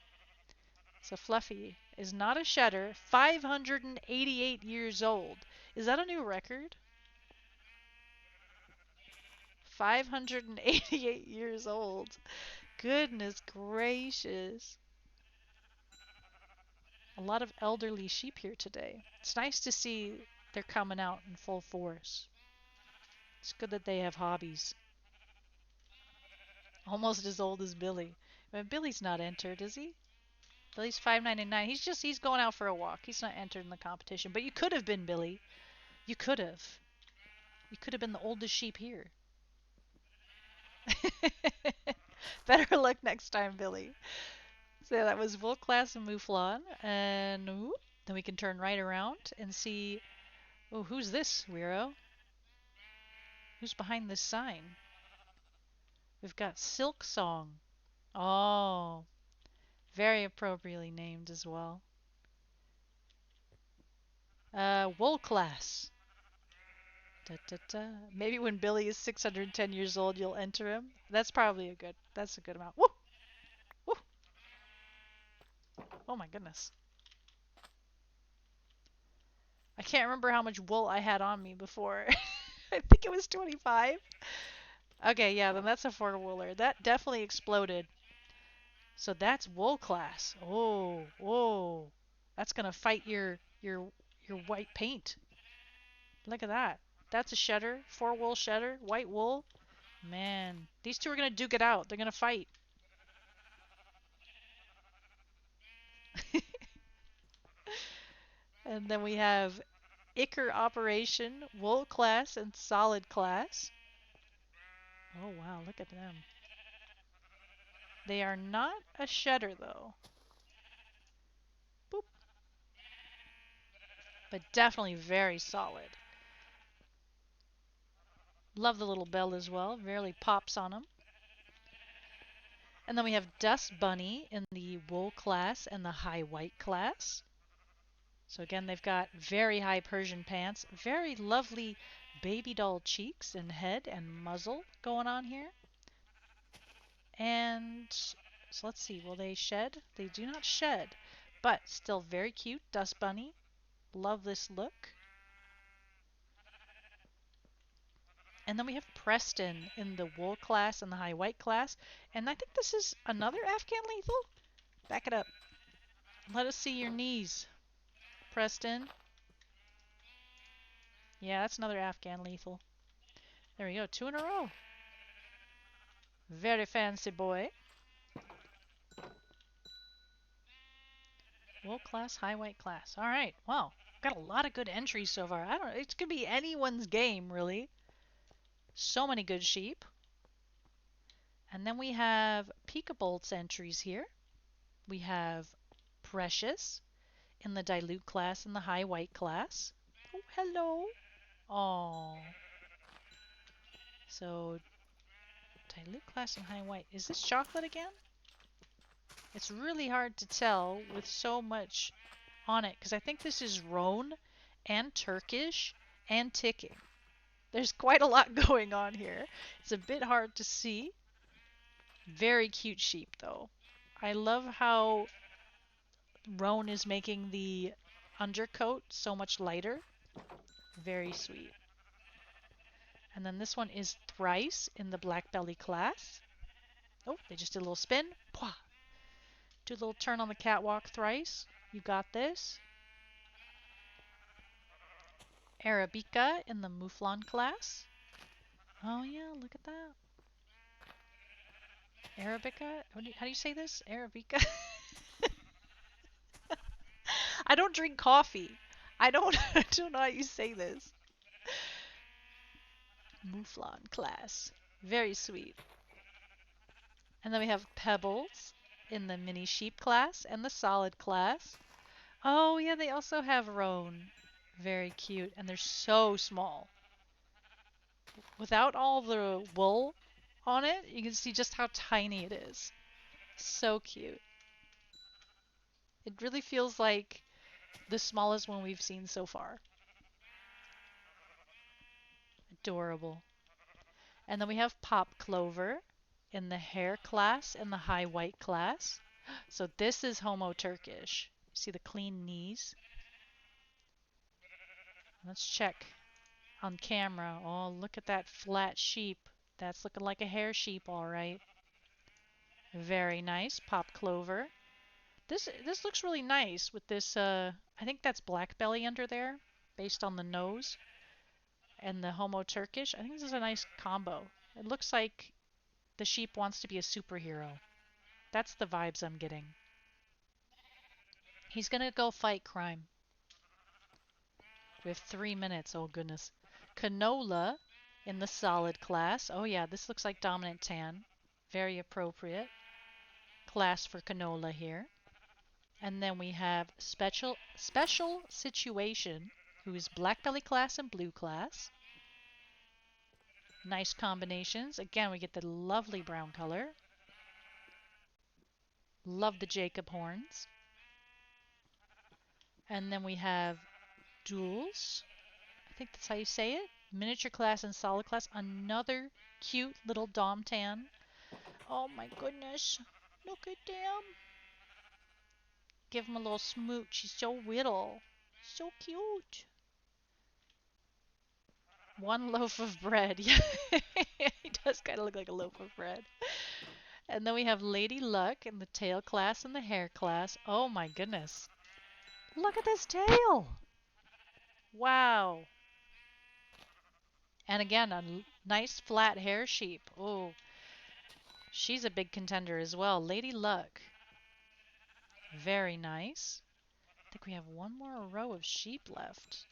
Speaker 1: So Fluffy is not a shedder, 588 years old. Is that a new record? 588 years old. Goodness gracious. A lot of elderly sheep here today. It's nice to see they're coming out in full force. It's good that they have hobbies. Almost as old as Billy. But Billy's not entered, is he? Billy's 599. He's going out for a walk. He's not entered in the competition. But you could have been Billy. You could have. You could have been the oldest sheep here. Better luck next time, Billy. So that was Wool Class and Mouflon. And then we can turn right around and see. Oh, who's this, Wero? Who's behind this sign? We've got Silk Song. Oh, very appropriately named as well. Wool Class. Da, da, da. Maybe when Billy is 610 years old, you'll enter him. That's a good amount. Woo! Woo! Oh my goodness. I can't remember how much wool I had on me before. I think it was 25. Okay, yeah, then that's a four-wooler. That definitely exploded. So that's wool class. Oh, whoa. That's gonna fight your white paint. Look at that. That's a shedder, four-wool shedder, white wool. Man, these two are gonna duke it out. They're gonna fight. And then we have Icker Operation, Wool Class, and Solid Class. Oh wow, look at them. They are not a shedder though. Boop. But definitely very solid. Love the little bell as well. Really pops on them. And then we have Dust Bunny in the wool class and the high white class. So again, they've got very high Persian pants, very lovely baby doll cheeks and head and muzzle going on here. And so let's see, will they shed? They do not shed, but still very cute. Dust Bunny. Love this look. And then we have Preston in the wool class and the high white class. And I think this is another Afghan lethal. Back it up. Let us see your knees, Preston. Yeah, that's another Afghan lethal. There we go, 2 in a row. Very fancy boy. Wool class, high white class. All right, wow. Got a lot of good entries so far. I don't know, it could be anyone's game, really. So many good sheep. And then we have Peekabolt's entries here. We have Precious in the dilute class and the high white class. Oh, hello. Oh. So, dilute class and high white. Is this chocolate again? It's really hard to tell with so much on it because I think this is roan and Turkish and ticking. There's quite a lot going on here. It's a bit hard to see. Very cute sheep though. I love how roan is making the undercoat so much lighter. Very sweet. And then this one is Thrice in the black belly class. Oh, they just did a little spin. Pwah. Do a little turn on the catwalk, Thrice. You got this. Arabica in the mouflon class. Oh yeah, look at that. Arabica? How do you say this? Arabica? I don't drink coffee. I don't know how you say this. Mouflon class. Very sweet. And then we have Pebbles in the mini sheep class and the solid class. Oh yeah, they also have roan. Very cute. And they're so small. Without all the wool on it, you can see just how tiny it is. So cute. It really feels like the smallest one we've seen so far. Adorable. And then we have Pop Clover in the hair class and the high white class. So this is Homo Turkish. See the clean knees? Let's check on camera. Oh, look at that flat sheep. That's looking like a hair sheep, all right. Very nice, Pop Clover. This looks really nice with this. I think that's black belly under there, based on the nose and the Homo Turkish. I think this is a nice combo. It looks like the sheep wants to be a superhero. That's the vibes I'm getting. He's gonna go fight crime. We have 3 minutes. Oh goodness. Canola in the solid class. Oh yeah, this looks like dominant tan. Very appropriate class for canola here. And then we have special situation, who is black belly class and blue class. Nice combinations. Again, we get the lovely brown color. Love the Jacob horns. And then we have duels. I think that's how you say it. Miniature class and solid class. Another cute little Dom tan. Oh my goodness. Look at them. Give him a little smooch. He's so little. So cute. One loaf of bread. Yeah, he does kind of look like a loaf of bread. And then we have Lady Luck in the tail class and the hair class. Oh my goodness. Look at this tail. Wow. And again, a nice flat hair sheep. Oh, she's a big contender as well. Lady Luck. Very nice. I think we have one more row of sheep left.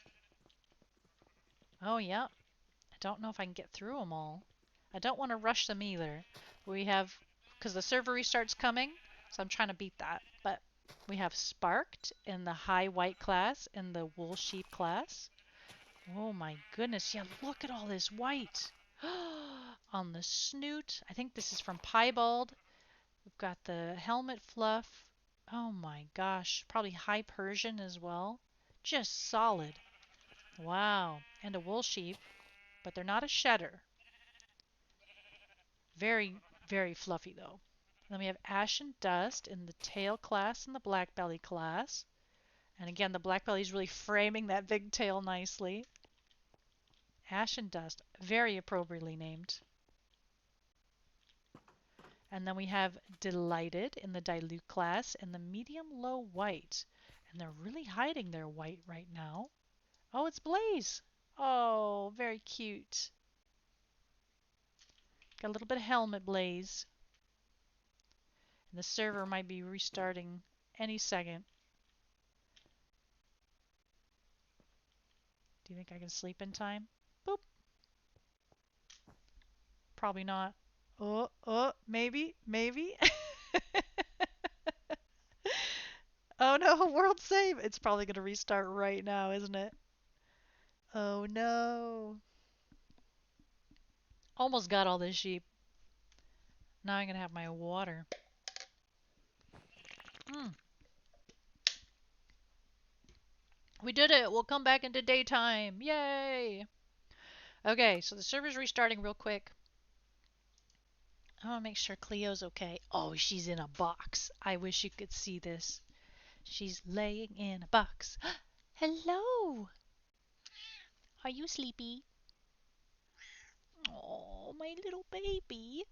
Speaker 1: Oh, yeah. I don't know if I can get through them all. I don't want to rush them either. We have, because the server restarts coming, so I'm trying to beat that. But we have Sparked in the high white class and the wool sheep class. Oh my goodness, yeah, look at all this white on the snoot. I think this is from Piebald. We've got the helmet fluff. Oh my gosh, probably high Persian as well. Just solid. Wow, and a wool sheep, but they're not a shedder. Very, very fluffy though. Then we have Ash and Dust in the tail class and the black belly class. And again, the black belly is really framing that big tail nicely. Ash and Dust, very appropriately named. And then we have Delighted in the dilute class and the medium low white. And they're really hiding their white right now. Oh, it's Blaze. Oh, very cute. Got a little bit of helmet Blaze. And the server might be restarting any second. Do you think I can sleep in time? Boop. Probably not. Maybe, maybe. Oh no, world save. It's probably going to restart right now, isn't it? Oh no. Almost got all this sheep. Now I'm going to have my water. We did it. We'll come back into daytime. Yay. Okay, so the server's restarting real quick. I want to make sure Cleo's okay. Oh, she's in a box. I wish you could see this. She's laying in a box. Hello. Are you sleepy? Oh, my little baby.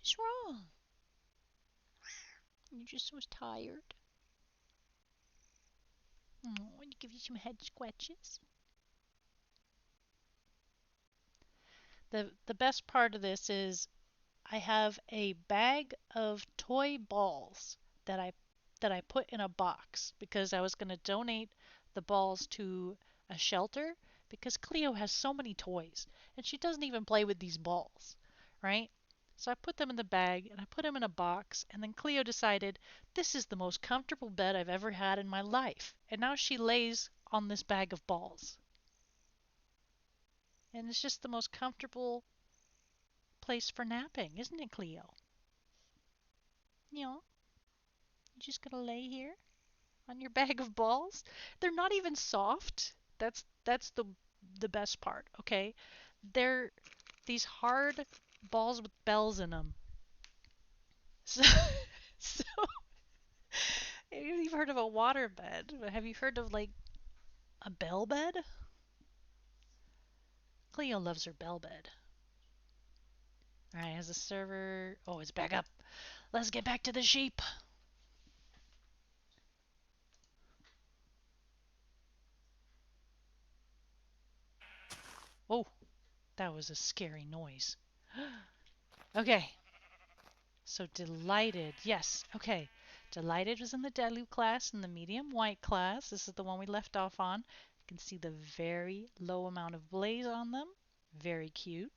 Speaker 1: What's wrong? You're just so tired. Oh, I want to give you some head scratches. The best part of this is I have a bag of toy balls that I put in a box because I was going to donate the balls to a shelter because Cleo has so many toys and she doesn't even play with these balls, right? So I put them in the bag and I put them in a box and then Cleo decided this is the most comfortable bed I've ever had in my life. And now she lays on this bag of balls. And it's just the most comfortable place for napping, isn't it, Cleo? Yeah. You just gonna lay here on your bag of balls? They're not even soft. That's the best part, okay? They're these hard balls with bells in them. So, so you've heard of a water bed, but have you heard of like a bell bed? Cleo loves her bell bed. All right, has the server? Oh, it's back up. Let's get back to the sheep. Oh, that was a scary noise. Okay, so Delighted, yes, okay. Delighted was in the Dilute class and the medium white class. This is the one we left off on. You can see the very low amount of blaze on them. Very cute.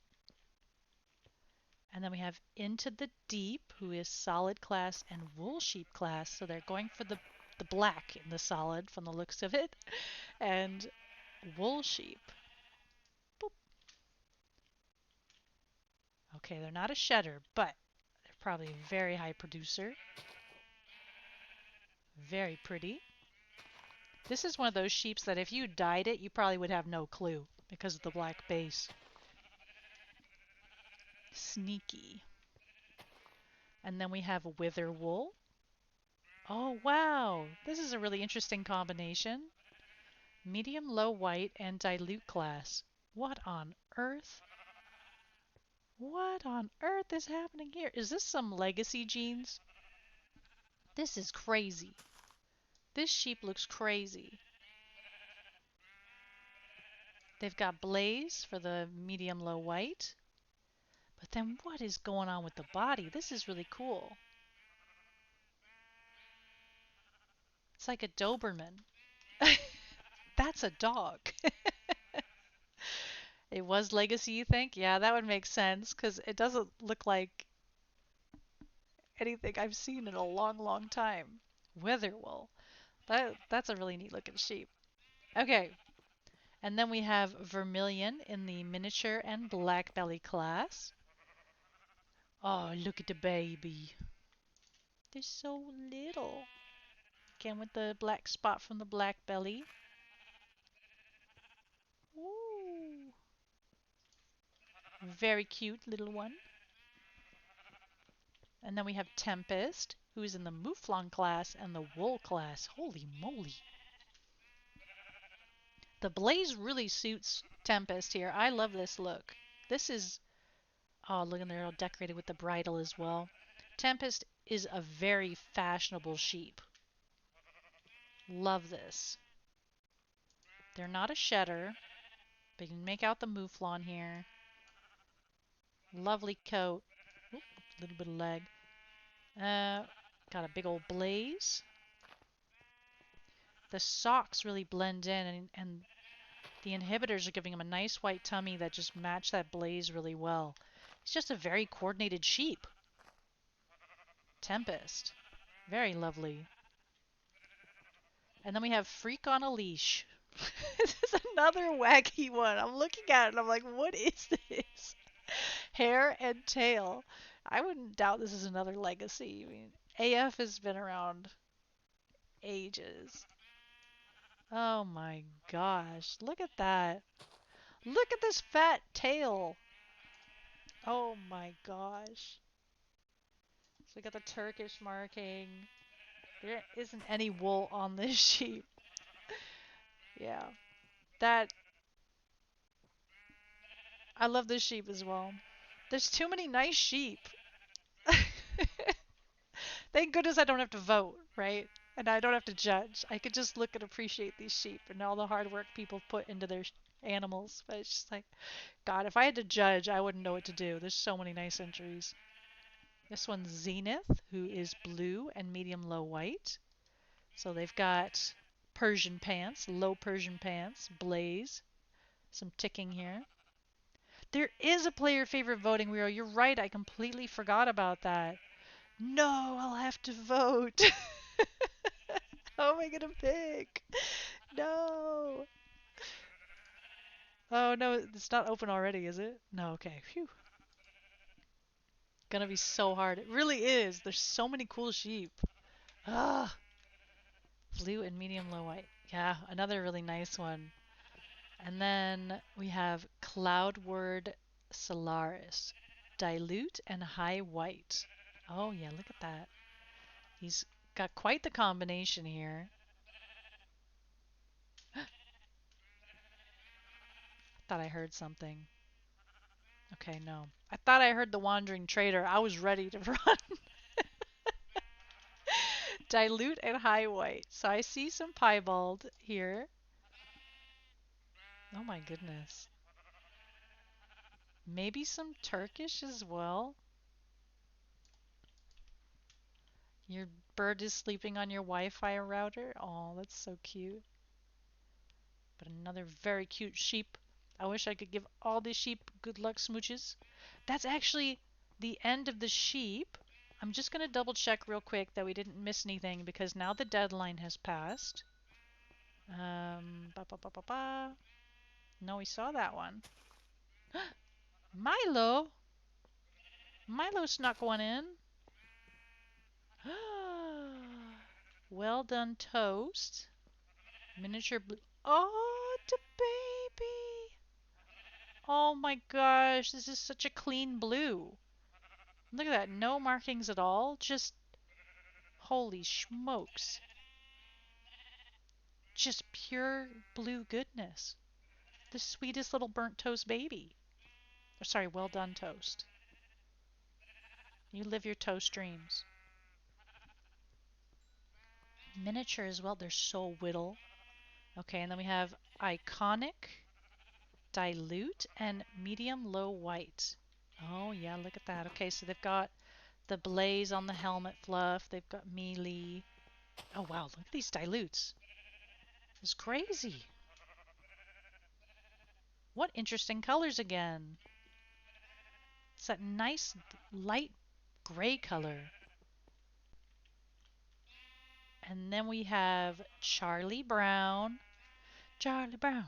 Speaker 1: And then we have Into the Deep, who is solid class and wool sheep class. So they're going for the black in the solid from the looks of it. And wool sheep. Boop. Okay, they're not a shedder, but they're probably a very high producer. Very pretty. This is one of those sheeps that if you dyed it, you probably would have no clue because of the black base. Sneaky. And then we have Wither Wool. Oh, wow. This is a really interesting combination. Medium low white and dilute class. What on earth? What on earth is happening here? Is this some legacy genes? This is crazy. This sheep looks crazy. They've got blaze for the medium low white. But then what is going on with the body? This is really cool. It's like a Doberman. That's a dog. It was legacy, you think? Yeah, that would make sense because it doesn't look like anything I've seen in a long, long time. Witherwool. That's a really neat looking sheep. Okay, and then we have Vermilion in the miniature and black belly class. Oh, look at the baby. They're so little. Again with the black spot from the black belly. Ooh. Very cute little one. And then we have Tempest, who is in the Mouflon class and the Wool class. Holy moly. The blaze really suits Tempest here. I love this look. This is... Oh, look in there, all decorated with the bridle as well. Tempest is a very fashionable sheep. Love this. They're not a shedder, but you can make out the mouflon here. Lovely coat. Oop, a little bit of leg. Got a big old blaze. The socks really blend in, and the inhibitors are giving him a nice white tummy that just match that blaze really well. He's just a very coordinated sheep. Tempest. Very lovely. And then we have Freak on a Leash. This is another wacky one. I'm looking at it and I'm like, what is this? Hair and tail. I wouldn't doubt this is another legacy. I mean, AF has been around ages. Oh my gosh. Look at that. Look at this fat tail. Oh my gosh. So we got the Turkish marking. There isn't any wool on this sheep. Yeah. That I love this sheep as well. There's too many nice sheep. Thank goodness I don't have to vote, right? And I don't have to judge. I could just look and appreciate these sheep and all the hard work people put into their animals. But it's just like, God, if I had to judge, I wouldn't know what to do. There's so many nice entries. This one's Zenith, who is blue and medium low white. So they've got Persian pants, low Persian pants, blaze, some ticking here. There is a player favorite voting wheel. You're right. I completely forgot about that. No, I'll have to vote. How am I gonna pick? No. Oh no, it's not open already, is it? No, okay. Phew. Gonna be so hard. It really is. There's so many cool sheep. Ah, blue and medium low white. Yeah, another really nice one. And then we have Cloudward Solaris. Dilute and high white. Oh yeah, look at that. He's got quite the combination here. Thought I heard something. Okay, no. I thought I heard the wandering trader. I was ready to run. Dilute and high white. So I see some piebald here. Oh my goodness. Maybe some Turkish as well. Your bird is sleeping on your Wi-Fi router. Oh, that's so cute. But another very cute sheep. I wish I could give all these sheep good luck smooches. That's actually the end of the sheep. I'm just going to double check real quick that we didn't miss anything because now the deadline has passed. Ba, ba, ba, ba, ba. No, we saw that one. Milo! Milo snuck one in. Well done, toast. Miniature blue. Oh, the baby! Oh my gosh, this is such a clean blue. Look at that, no markings at all. Just holy smokes. Just pure blue goodness. The sweetest little burnt toast baby. Or sorry, well done toast. You live your toast dreams. Miniature as well, they're so whittle. Okay, and then we have iconic, dilute, and medium low white. Oh yeah, look at that. Okay, so they've got the blaze on the helmet fluff. They've got melee. Oh wow, look at these dilutes. It's crazy. What interesting colors again. It's that nice light gray color. And then we have Charlie Brown. Charlie Brown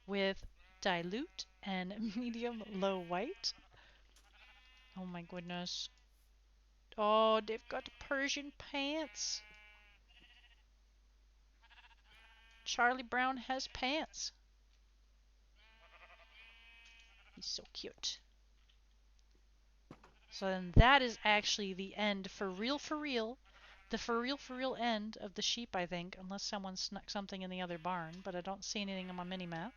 Speaker 1: with dilute and medium low white. Oh my goodness. Oh, they've got Persian pants. Charlie Brown has pants. He's so cute. So then that is actually the end for real. The for real end of the sheep, I think, unless someone snuck something in the other barn, but I don't see anything on my mini-map.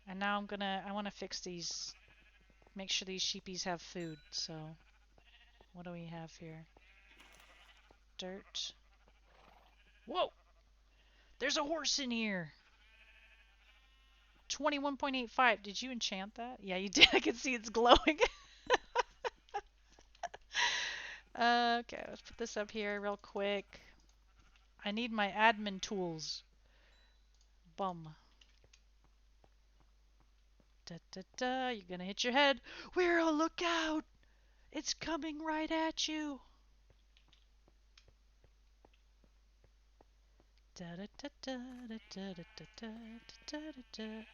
Speaker 1: And now I want to fix these, make sure these sheepies have food, so what do we have here? Dirt. Whoa! There's a horse in here! 21.85. Did you enchant that? Yeah, you did. I can see it's glowing. Okay, let's put this up here real quick. I need my admin tools. Bum. Da da da, you're gonna hit your head. We're look out! It's coming right at you. Da da da da da da da da da da da.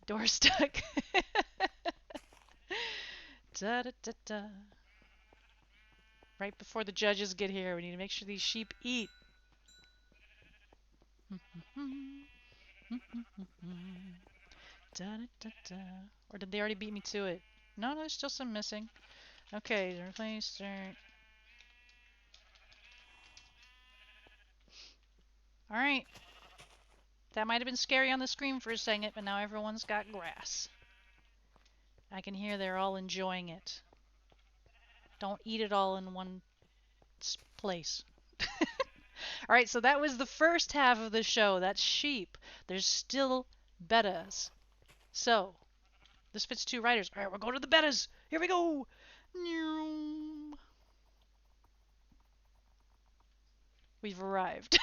Speaker 1: Door stuck. Da da da da. Right before the judges get here, we need to make sure these sheep eat. Da da da da. Or did they already beat me to it? No, there's still some missing. Okay, replace dirt. Alright. That might have been scary on the screen for a second, but now everyone's got grass. I can hear they're all enjoying it. Don't eat it all in one place. Alright, so that was the first half of the show. That's sheep. There's still bettas. So, this fits 2 riders. Alright, we're going to the bettas. Here we go. We've arrived.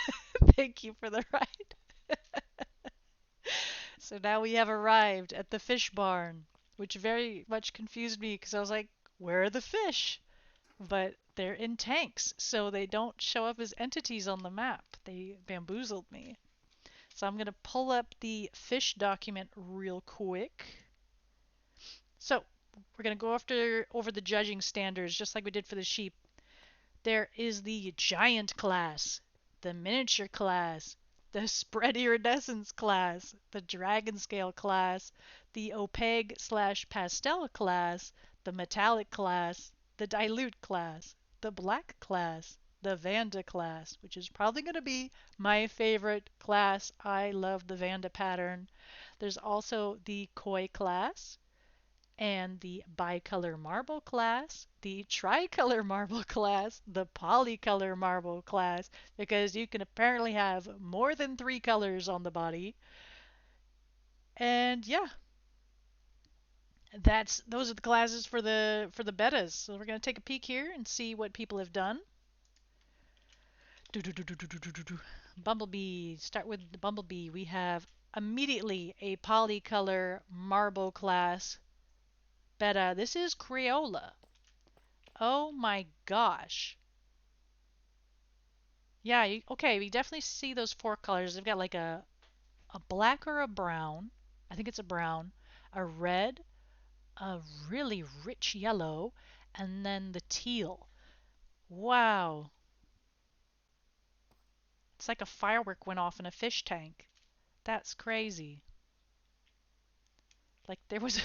Speaker 1: Thank you for the ride. So now we have arrived at the fish barn, which very much confused me because I was like, where are the fish? But they're in tanks, so they don't show up as entities on the map. They bamboozled me. So I'm going to pull up the fish document real quick. So we're going to go over the judging standards just like we did for the sheep. There is the giant class, the miniature class, the spread iridescence class, the dragon scale class, the opaque/pastel class, the metallic class, the dilute class, the black class, the Vanda class, which is probably going to be my favorite class. I love the Vanda pattern. There's also the koi class, and the bicolor marble class, the tricolor marble class, the polycolor marble class, because you can apparently have more than 3 colors on the body. And yeah, those are the classes for the bettas. So we're going to take a peek here and see what people have done. Bumblebee. Start with the bumblebee. We have immediately a polycolor marble class betta. This is Crayola. Oh my gosh. Yeah, okay, we definitely see those 4 colors. They've got like a black or a brown. I think it's a brown. A red, a really rich yellow, and then the teal. Wow. It's like a firework went off in a fish tank. That's crazy. Like there was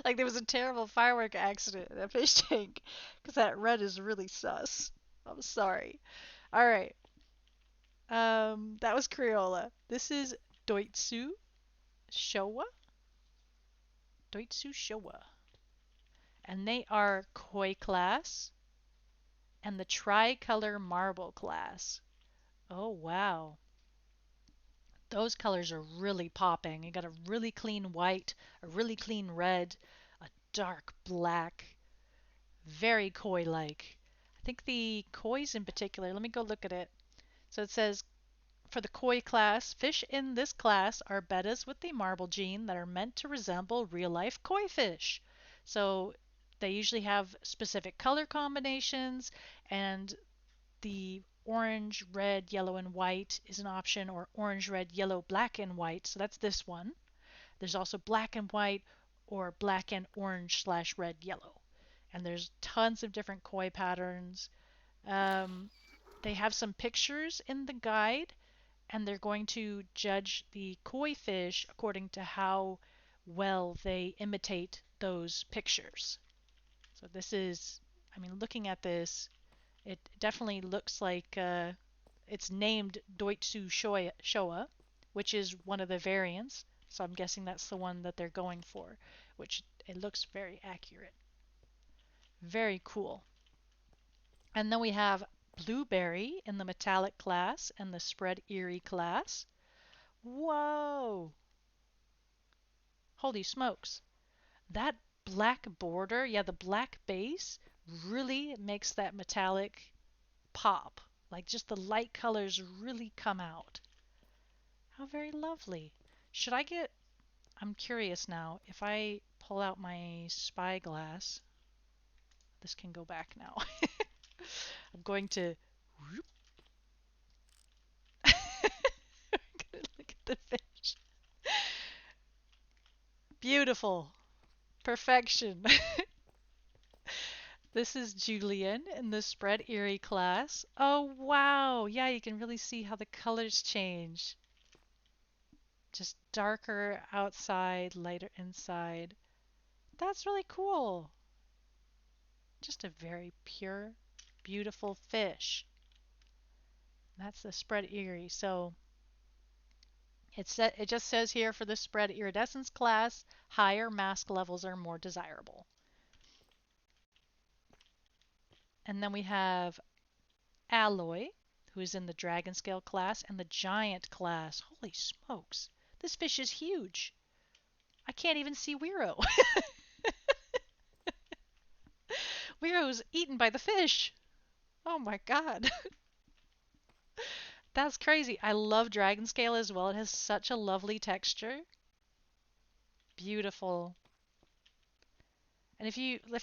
Speaker 1: like there was a terrible firework accident in a fish tank because that red is really sus. I'm sorry. All right. That was Crayola. This is Doitsu Showa. Doitsu Showa. And they are Koi class and the Tricolor Marble class. Oh, wow. Those colors are really popping. You got a really clean white, a really clean red, a dark black. Very koi-like. I think the kois in particular, let me go look at it. So it says For the koi class, fish in this class are bettas with the marble gene that are meant to resemble real-life koi fish. So they usually have specific color combinations, and the orange, red, yellow, and white is an option, or orange, red, yellow, black, and white. So that's this one. There's also black and white or black and orange slash red, yellow. And there's tons of different koi patterns. Um, they have some pictures in the guide, and they're going to judge the koi fish according to how well they imitate those pictures. So this is, I mean, looking at this, it definitely looks like it's named Doitsu Showa, which is one of the variants. So I'm guessing that's the one that they're going for, which it looks very accurate. Very cool. And then we have Blueberry in the metallic class and the spread Erie class. Whoa! Holy smokes. That black border, yeah, the black base really makes that metallic pop. Like just the light colors really come out. How very lovely. Should I get, I'm curious now, if I pull out my spyglass, this can go back now. I'm going to look at the fish. Beautiful. Perfection. This is Julian in the spread Erie class. Oh wow. Yeah, you can really see how the colors change. Just darker outside, lighter inside. That's really cool. Just a very pure, beautiful fish. That's the spread Erie. So it just says here for the spread iridescence class, higher mask levels are more desirable. And then we have Alloy, who is in the dragon scale class and the giant class. Holy smokes. This fish is huge. I can't even see Wiro. Wiro's eaten by the fish. Oh my god. That's crazy. I love dragon scale as well. It has such a lovely texture. Beautiful. And if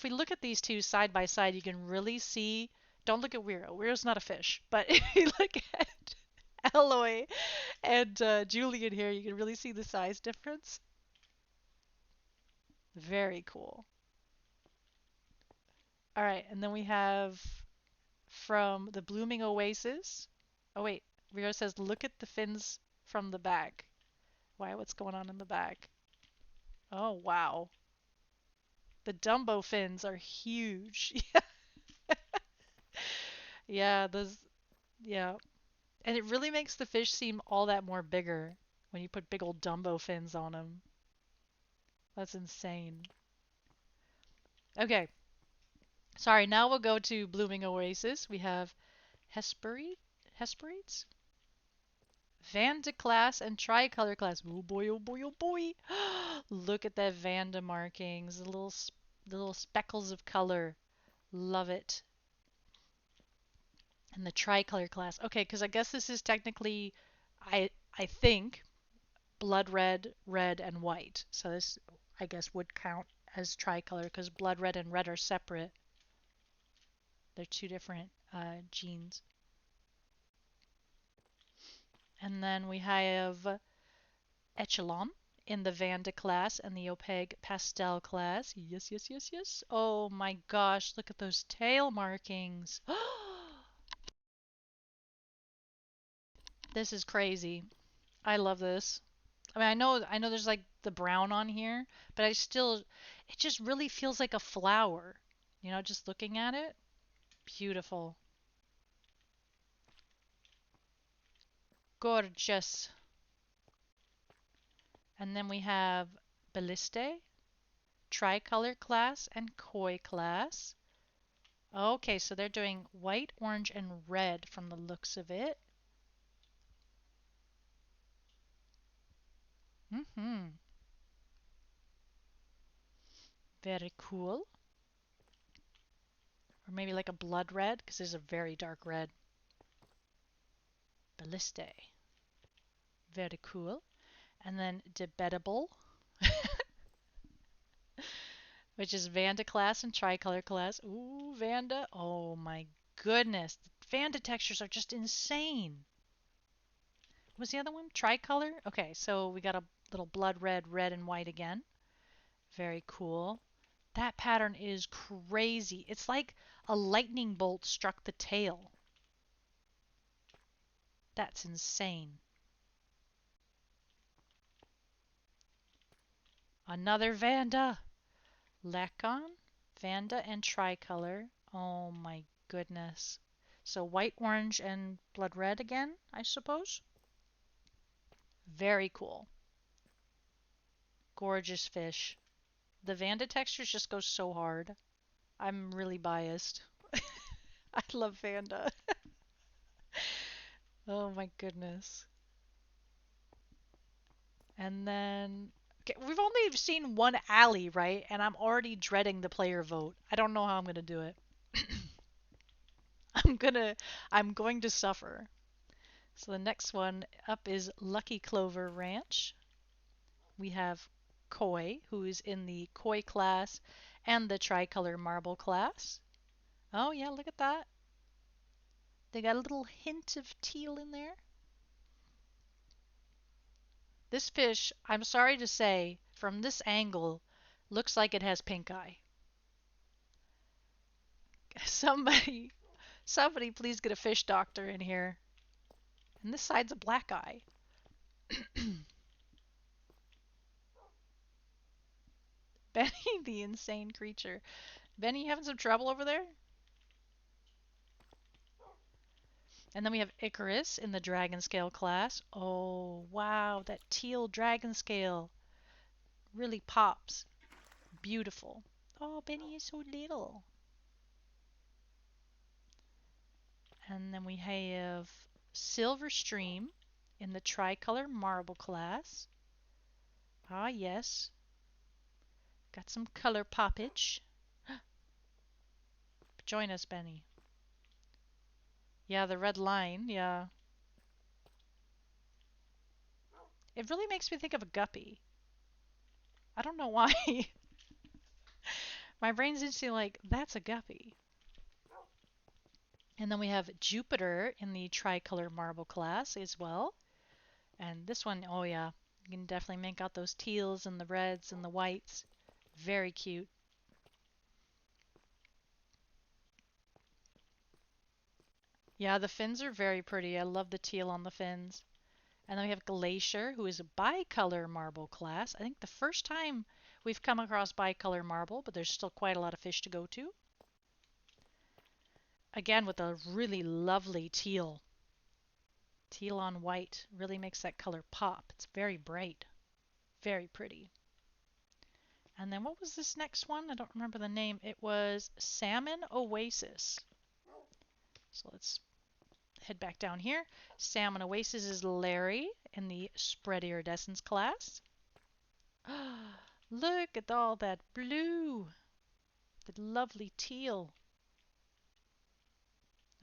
Speaker 1: we look at these two side by side, you can really see. Don't look at Wiro. Wiro's not a fish. But if you look at Alloy and Julian here, you can really see the size difference. Very cool. All right, and then we have from the Blooming Oasis. Oh wait, Wiro says, look at the fins from the back. Why? What's going on in the back? Oh wow. The Dumbo fins are huge. Yeah, those, yeah. And it really makes the fish seem all that more bigger when you put big old Dumbo fins on them. That's insane. Okay, sorry, now we'll go to Blooming Oasis. We have Hesperides? Vanda class and tricolor class. Oh boy, oh boy, oh boy. Look at that Vanda markings, the little speckles of color. Love it. And the tricolor class. Okay, because I guess this is technically, I think, blood red, red, and white. So this, I guess, would count as tricolor because blood red and red are separate. They're two different genes. And then we have Echelon in the Vanda class and the Opaque Pastel class. Yes, yes, yes, yes. Oh my gosh, look at those tail markings. This is crazy. I love this. I mean, I know there's like the brown on here, but it just really feels like a flower. You know, just looking at it. Beautiful. Gorgeous. And then we have Balliste, Tricolor class, and Koi class. Okay, so they're doing white, orange, and red from the looks of it. Mm-hmm. Very cool. Or maybe like a blood red, because there's a very dark red. Balliste. Very cool. And then debatable, which is Vanda class and tricolor class. Ooh, Vanda. Oh my goodness. Vanda textures are just insane. What was the other one? Tricolor? Okay, so we got a little blood red, red and white again. Very cool. That pattern is crazy. It's like a lightning bolt struck the tail. That's insane. Another Vanda. Lacon, Vanda, and tricolor. Oh my goodness. So white, orange, and blood red again, I suppose. Very cool. Gorgeous fish. The Vanda textures just go so hard. I'm really biased. I love Vanda. Oh my goodness. And then okay, we've only seen one alley, right? And I'm already dreading the player vote. I don't know how I'm gonna do it. I'm going to suffer. So the next one up is Lucky Clover Ranch. We have Koi, who is in the Koi class and the tricolor marble class. Oh yeah, look at that. They got a little hint of teal in there. This fish, I'm sorry to say, from this angle, looks like it has pink eye. Somebody, somebody please get a fish doctor in here. And this side's a black eye. Benny the insane creature. Benny, you having some trouble over there? And then we have Icarus in the dragon scale class. Oh, wow, that teal dragon scale really pops. Beautiful. Oh, Benny is so little. And then we have Silver Stream in the tricolor marble class. Ah, yes. Got some color poppage. Join us, Benny. Yeah, the red line, yeah. It really makes me think of a guppy. I don't know why. My brain's instantly like, that's a guppy. And then we have Jupiter in the tricolor marble class as well. And this one, oh yeah, you can definitely make out those teals and the reds and the whites. Very cute. Yeah, the fins are very pretty. I love the teal on the fins. And then we have Glacier, who is a bicolor marble class. I think the first time we've come across bicolor marble, but there's still quite a lot of fish to go to. Again, with a really lovely teal. Teal on white really makes that color pop. It's very bright. Very pretty. And then what was this next one? I don't remember the name. It was Salmon Oasis. So let's head back down here. Salmon Oasis is Larry in the spread iridescence class. Look at all that blue. The lovely teal.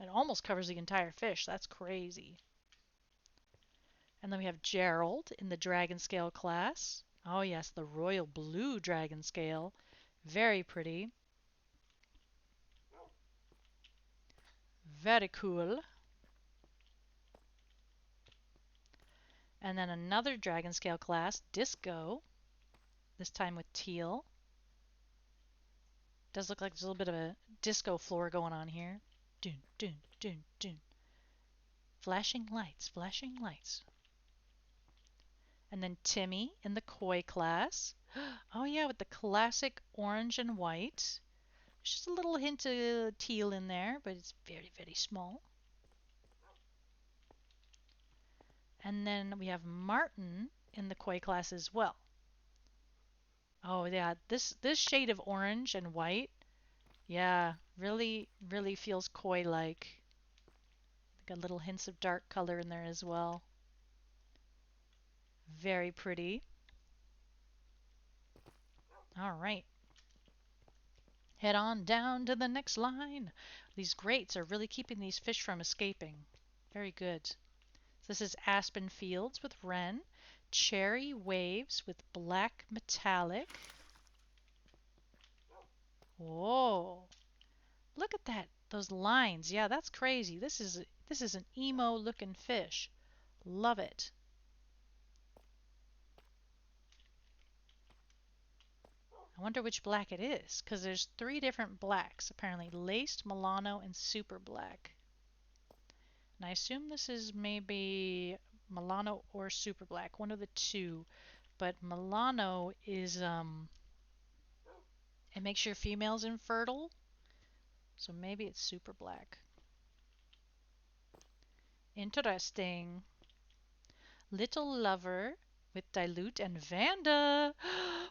Speaker 1: It almost covers the entire fish. That's crazy. And then we have Gerald in the dragon scale class. Oh yes, the royal blue dragon scale. Very pretty. Very cool. And then another dragon scale class, Disco. This time with teal. Does look like there's a little bit of a disco floor going on here. Dun, dun, dun, dun. Flashing lights, flashing lights. And then Timmy in the koi class. Oh yeah, with the classic orange and white. There's just a little hint of teal in there, but it's very, very small. And then we have Martin in the koi class as well. Oh yeah, this shade of orange and white, yeah, really, really feels koi-like. Got little hints of dark color in there as well. Very pretty. All right. Head on down to the next line. These grates are really keeping these fish from escaping. Very good. This is Aspen Fields with Wren. Cherry Waves with Black Metallic. Whoa. Look at that. Those lines. Yeah, that's crazy. This is an emo looking fish. Love it. I wonder which black it is, because there's 3 different blacks, apparently laced, Milano, and super black. And I assume this is maybe Milano or super black, one of the two. But Milano is, it makes your females infertile, so maybe it's super black. Interesting. Little Lover with Dilute and Vanda.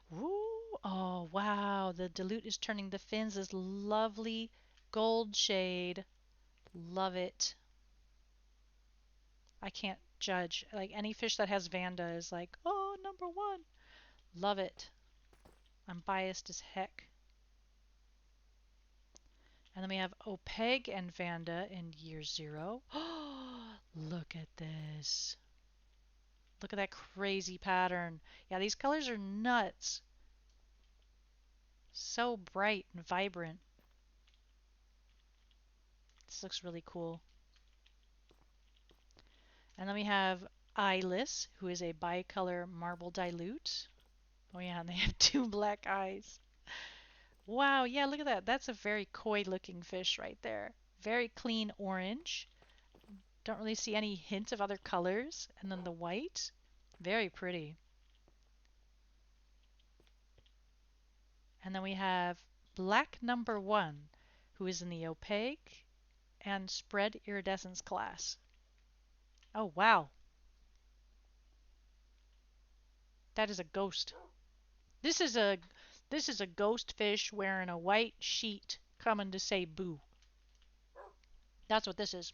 Speaker 1: Woo! Oh, wow. The Dilute is turning the fins this lovely gold shade. Love it. I can't judge. Like any fish that has Vanda is like, oh, #1. Love it. I'm biased as heck. And then we have Opeg and Vanda in year 0. Look at this. Look at that crazy pattern. Yeah, these colors are nuts. So bright and vibrant. This looks really cool. And then we have Eyeless, who is a bicolor marble dilute. Oh yeah, and they have 2 black eyes. Wow, yeah, look at that. That's a very coy looking fish right there. Very clean orange. Don't really see any hint of other colors. And then the white. Very pretty. And then we have Black #1, who is in the opaque and spread iridescence class. Oh, wow. That is a ghost. This is a ghost fish wearing a white sheet coming to say boo. That's what this is.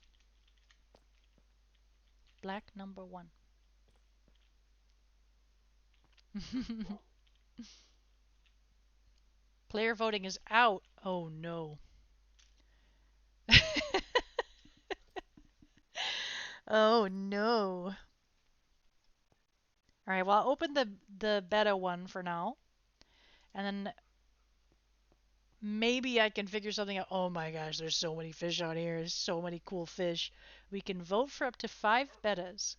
Speaker 1: Black #1. Player voting is out. Oh no. Oh no. All right, well, I'll open the betta one for now. And then maybe I can figure something out. Oh my gosh, there's so many fish out here. There's so many cool fish. We can vote for up to 5 bettas.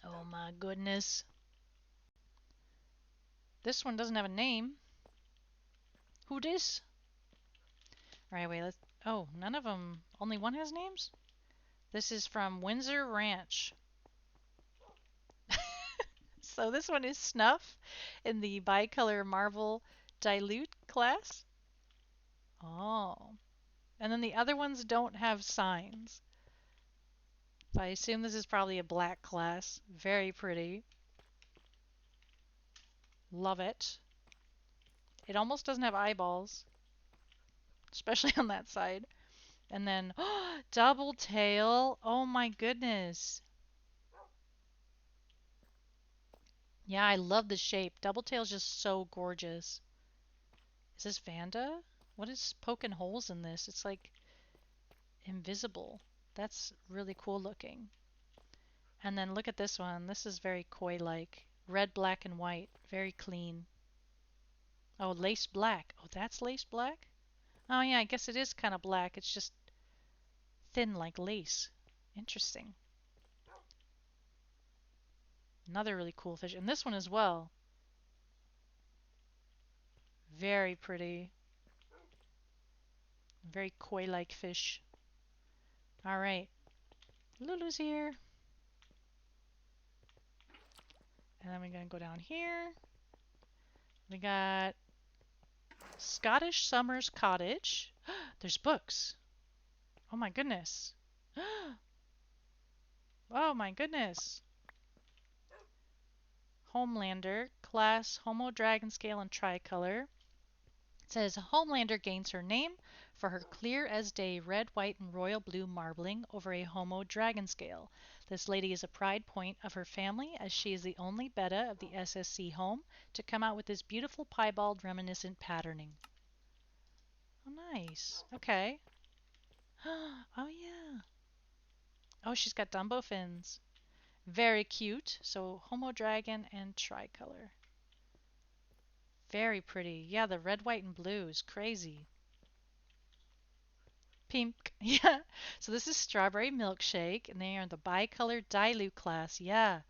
Speaker 1: Oh my goodness. This one doesn't have a name. Who dis? All right, wait, let's... Oh, none of them... Only one has names? This is from Windsor Ranch. So this one is Snuff in the bicolor marble dilute class. Oh. And then the other ones don't have signs. So I assume this is probably a black class. Very pretty. Love it. It almost doesn't have eyeballs, especially on that side. And then, double tail. Oh my goodness. Yeah, I love the shape. Double tail is just so gorgeous. Is this Vanda? What is poking holes in this? It's like invisible. That's really cool looking. And then look at this one. This is very koi-like. Red, black, and white. Very clean. Oh, lace black. Oh, that's lace black? Oh yeah, I guess it is kind of black. It's just thin like lace. Interesting. Another really cool fish. And this one as well. Very pretty. Very koi-like fish. All right. Lulu's here. And then we're going to go down here. We got Scottish Summers Cottage. There's books. Oh my goodness. Oh my goodness. Homelander, class Homo Dragon Scale and Tricolor. It says Homelander gains her name for her clear as day red, white, and royal blue marbling over a Homo Dragon Scale. This lady is a pride point of her family as she is the only betta of the SSC home to come out with this beautiful piebald reminiscent patterning. Oh, nice. Okay. Oh, yeah. Oh, she's got Dumbo fins. Very cute. So, Homo Dragon and Tricolor. Very pretty. Yeah, the red, white, and blue is crazy. Pink. Yeah. So this is Strawberry Milkshake, and they are in the bicolor dilute class. Yeah.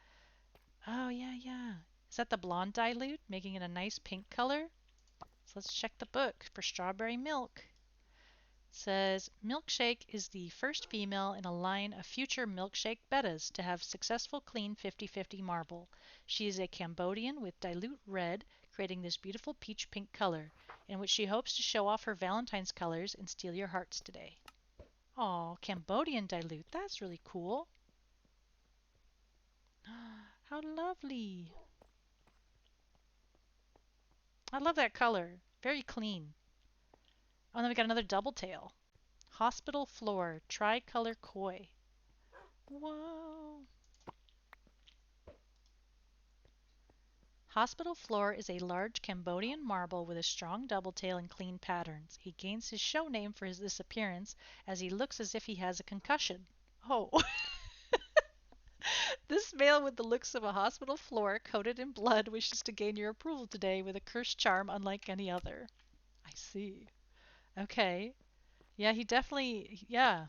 Speaker 1: Oh, yeah, yeah. Is that the blonde dilute, making it a nice pink color? So let's check the book for Strawberry Milk. It says Milkshake is the first female in a line of future Milkshake Bettas to have successful clean 50-50 marble. She is a Cambodian with dilute red, creating this beautiful peach pink color, in which she hopes to show off her Valentine's colors and steal your hearts today. Oh, Cambodian dilute. That's really cool. How lovely. I love that color. Very clean. Oh, and then we got another double tail. Hospital floor, tricolor koi. Whoa. Hospital floor is a large Cambodian marble with a strong double tail and clean patterns. He gains his show name for this appearance as he looks as if he has a concussion. Oh. This male with the looks of a hospital floor coated in blood wishes to gain your approval today with a cursed charm unlike any other. I see. Okay. Yeah, he definitely, yeah.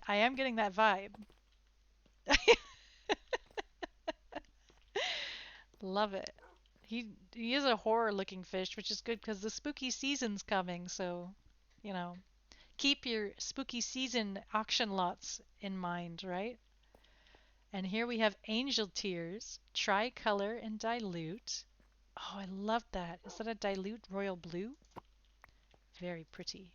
Speaker 1: I am getting that vibe. Love it. He is a horror-looking fish, which is good because the spooky season's coming, so, you know, keep your spooky season auction lots in mind, right? And here we have angel tears, tricolor and dilute. Oh, I love that. Is that a dilute royal blue? Very pretty.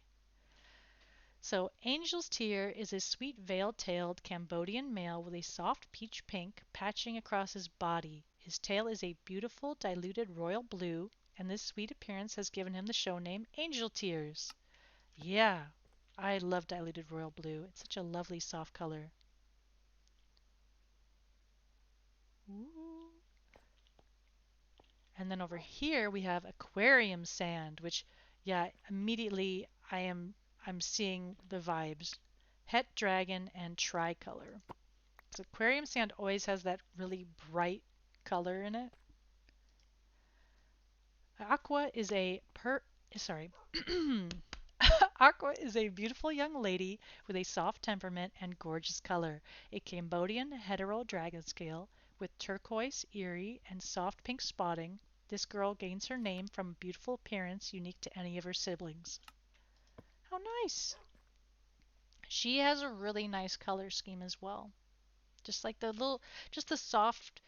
Speaker 1: So, Angel's Tear is a sweet veil-tailed Cambodian male with a soft peach pink patching across his body. His tail is a beautiful diluted royal blue, and this sweet appearance has given him the show name Angel Tears. Yeah, I love diluted royal blue. It's such a lovely soft color. Ooh. And then over here we have aquarium sand, which, yeah, immediately I'm seeing the vibes. Het dragon and tricolor. So aquarium sand always has that really bright color in it. Aqua is a per sorry. Aqua is a beautiful young lady with a soft temperament and gorgeous color. A Cambodian hetero dragon scale with turquoise, eerie, and soft pink spotting. This girl gains her name from a beautiful appearance unique to any of her siblings. How nice! She has a really nice color scheme as well. Just like just the soft,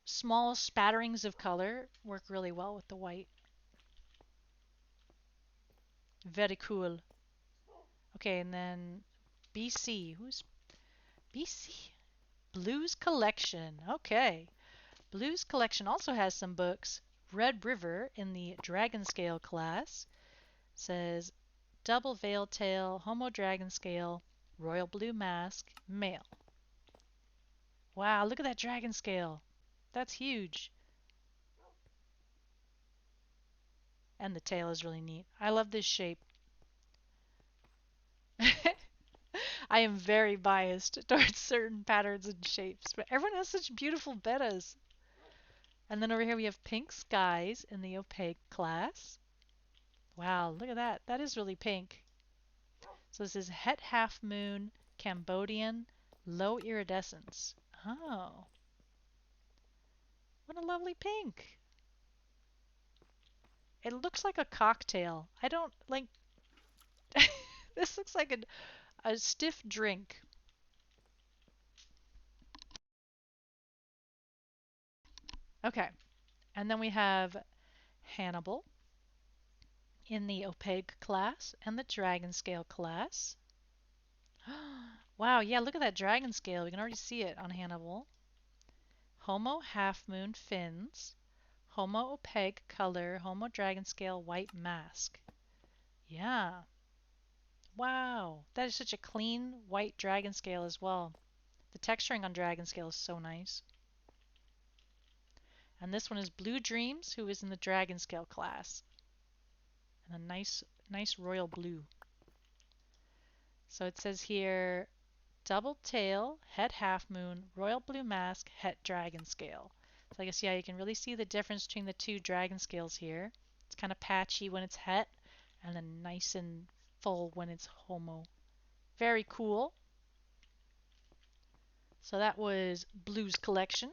Speaker 1: small spatterings of color work really well with the white. Very cool. Okay, and then BC. Who's BC? Blues Collection. Okay. Blues Collection also has some books. Red River in the Dragon Scale class says Double Veil Tail, Homo Dragon Scale, Royal Blue Mask, Male. Wow, look at that dragon scale. That's huge. And the tail is really neat. I love this shape. I am very biased towards certain patterns and shapes, but everyone has such beautiful bettas. And then over here we have Pink Skies in the opaque class. Wow, look at that. That is really pink. So this is Het Half Moon, Cambodian, low iridescence. Oh, what a lovely pink. It looks like a cocktail. I don't like. This looks like a stiff drink. Okay, and then we have Hannibal in the opaque class and the dragon scale class. Wow, yeah, look at that dragon scale. We can already see it on Hannibal. Homo half moon fins. Homo opaque color. Homo dragon scale white mask. Yeah. Wow, that is such a clean white dragon scale as well. The texturing on dragon scale is so nice. And this one is Blue Dreams, who is in the dragon scale class. And a nice nice royal blue. So it says here double tail, head half moon, royal blue mask, het dragon scale. So I guess, yeah, you can really see the difference between the two dragon scales here. It's kind of patchy when it's het and then nice and full when it's homo. Very cool. So that was Blue's collection.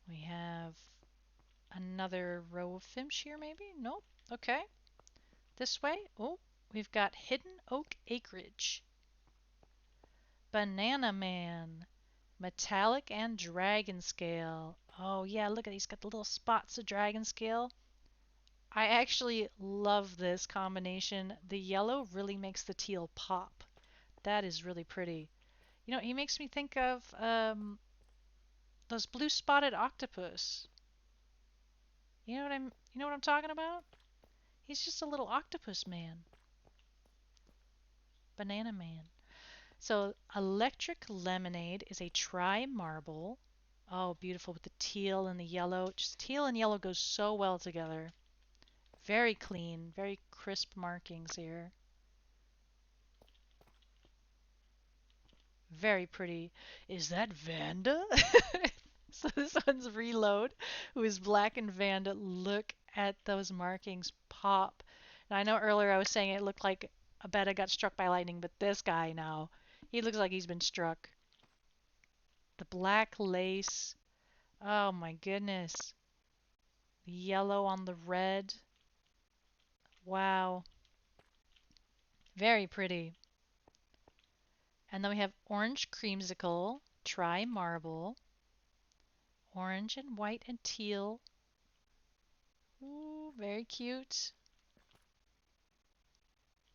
Speaker 1: We have another row of Finch here, maybe? Nope. Okay. This way. Oh, we've got Hidden Oak Acreage. Banana Man. Metallic and dragon scale. Oh, yeah, look at these. Got the little spots of dragon scale. I actually love this combination. The yellow really makes the teal pop. That is really pretty. You know, he makes me think of those blue spotted octopus. You know what I'm talking about? He's just a little octopus man. Banana man. So Electric Lemonade is a tri-marble. Oh, beautiful with the teal and the yellow. Just teal and yellow goes so well together. Very clean, very crisp markings here. Very pretty. Is that Vanda? So this one's Reload, who is black and Vanda. Look at those markings pop. Now I know earlier I was saying it looked like a Betta got struck by lightning, but this guy now, he looks like he's been struck. The black lace. Oh my goodness. The yellow on the red. Wow. Very pretty. And then we have orange creamsicle, tri-marble, orange and white and teal. Ooh, very cute.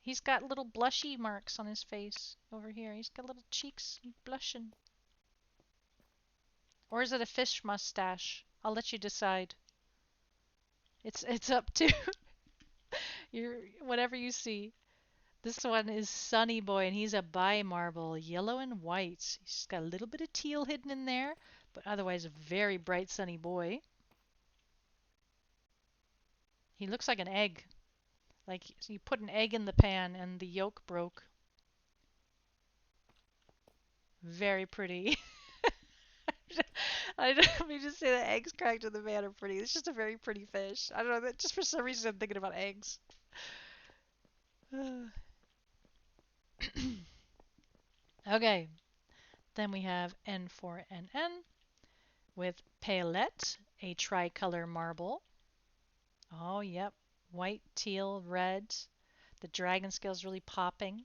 Speaker 1: He's got little blushy marks on his face over here. He's got little cheeks blushing. Or is it a fish mustache? I'll let you decide. It's up to your whatever you see. This one is Sunny Boy, and he's a bi-marble, yellow and white. He's got a little bit of teal hidden in there, but otherwise a very bright Sunny Boy. He looks like an egg. Like you put an egg in the pan and the yolk broke. Very pretty. I don't mean to say that eggs cracked in the pan are pretty. It's just a very pretty fish. I don't know. Just for some reason I'm thinking about eggs. Okay. Then we have N4NN with Pailette, a tricolor marble. Oh, yep. White, teal, red. The dragon scale's really popping.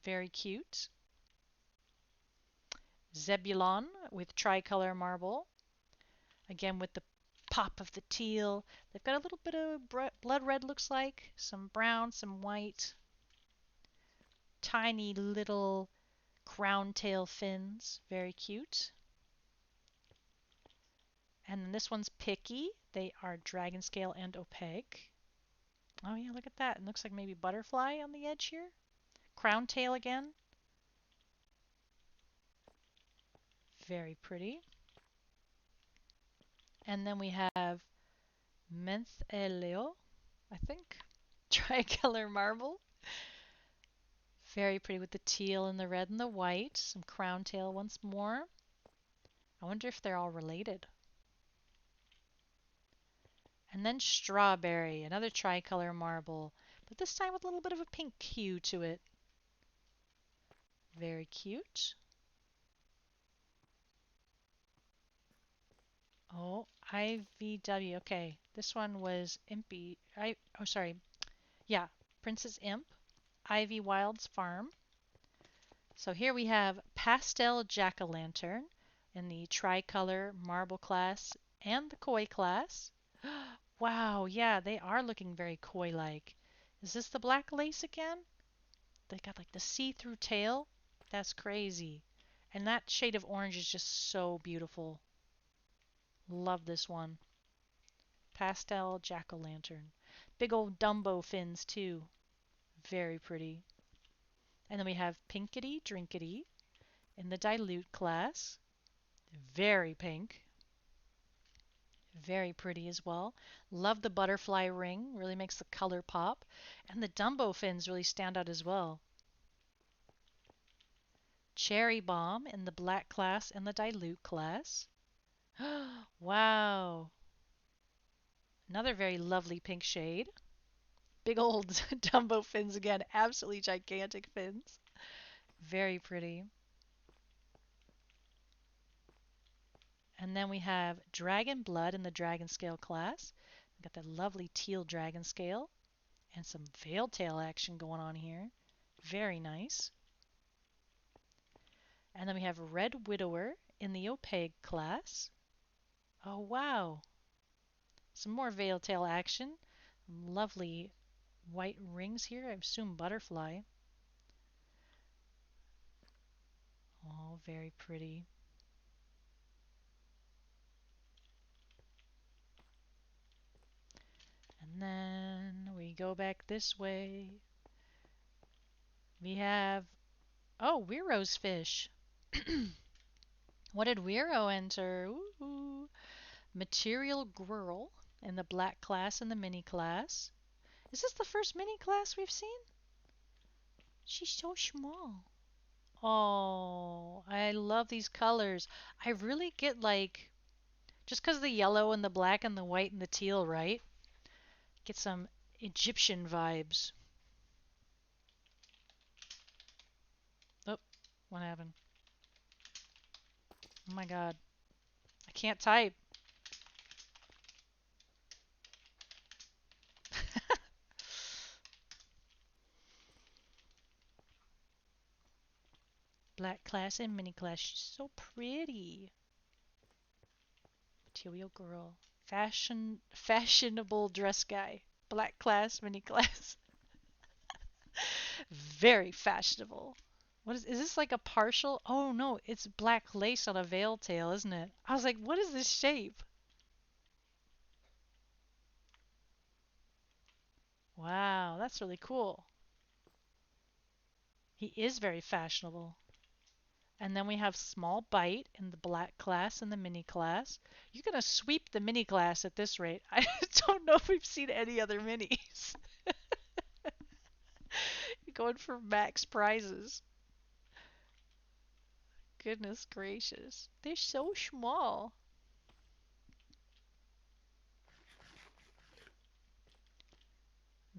Speaker 1: Very cute. Zebulon with tricolor marble. Again with the pop of the teal. They've got a little bit of blood red, looks like. Some brown, some white. Tiny little crown tail fins. Very cute. And then this one's Picky. They are dragon scale and opaque. Oh yeah, look at that. It looks like maybe butterfly on the edge here. Crown tail again. Very pretty. And then we have Mentheleo, I think. Tricolor marble. Very pretty with the teal and the red and the white. Some crown tail once more. I wonder if they're all related. And then Strawberry, another tricolor marble, but this time with a little bit of a pink hue to it. Very cute. Oh, IVW. Okay, this one was Impy. Oh, sorry. Yeah, Princess Imp, Ivy Wild's Farm. So here we have Pastel Jack-o'-lantern in the tricolor marble class and the koi class. Wow, yeah, they are looking very koi-like. Is this the black lace again? They got like the see-through tail. That's crazy. And that shade of orange is just so beautiful. Love this one. Pastel jack-o'-lantern. Big old Dumbo fins too. Very pretty. And then we have Pinkity Drinkity in the dilute class. Very pink. Very pretty as well. Love the butterfly ring, really makes the color pop. And the Dumbo fins really stand out as well. Cherry Bomb in the black class and the dilute class. Wow. Another very lovely pink shade. Big old Dumbo fins again. Absolutely gigantic fins. Very pretty. And then we have Dragon Blood in the Dragon Scale class. We've got that lovely teal dragon scale and some veil tail action going on here. Very nice. And then we have Red Widower in the opaque class. Oh, wow. Some more veil tail action. Lovely white rings here. I assume butterfly. Oh, very pretty. And then we go back this way. We have, oh, Weirose fish. What did Weiro enter? Ooh. Material Girl in the black class and the mini class. Is this the first mini class we've seen? She's so small. Oh, I love these colors. I really get like, just because the yellow and the black and the white and the teal, right? Get some Egyptian vibes. Oh, what happened? Oh my God. I can't type. Black class and mini class. She's so pretty. Material Girl. Fashionable dress guy. Black class, mini class. Very fashionable. What is this like a partial? Oh no, it's black lace on a veil tail, isn't it? I was like, what is this shape? Wow, that's really cool. He is very fashionable. And then we have Small Bite in the black class and the mini class. You're gonna sweep the mini class at this rate. I don't know if we've seen any other minis. You're going for max prizes. Goodness gracious. They're so small.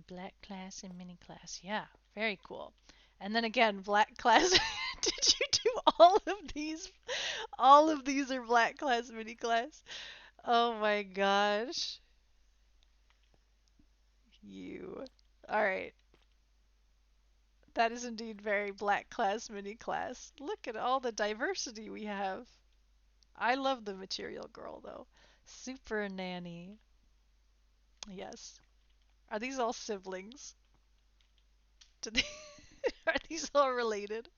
Speaker 1: Black class and mini class. Yeah, very cool. And then again, black class. Did you do all of these? All of these are black class, mini class. Oh my gosh. You. All right. That is indeed very black class, mini class. Look at all the diversity we have. I love the Material Girl though. Super Nanny. Yes. Are these all siblings? Do they are these all related?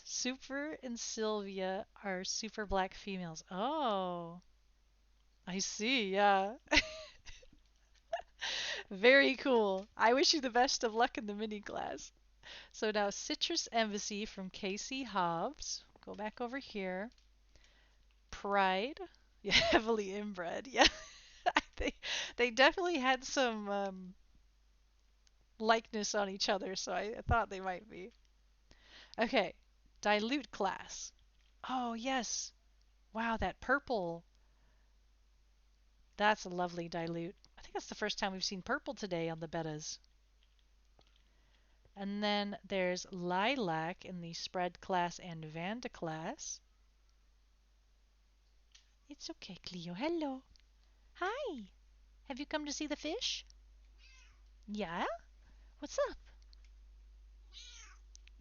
Speaker 1: Super and Sylvia are super black females. Oh, I see. Yeah. Very cool. I wish you the best of luck in the mini class. So now Citrus Embassy from Casey Hobbs. Go back over here. Pride. Yeah, heavily inbred. Yeah. they they definitely had some likeness on each other, so I thought they might be. Okay. Dilute class. Oh, yes. Wow, that purple. That's a lovely dilute. I think that's the first time we've seen purple today on the bettas. And then there's lilac in the spread class and Vanda class. It's okay, Cleo. Hello. Hi. Have you come to see the fish? Yeah? What's up?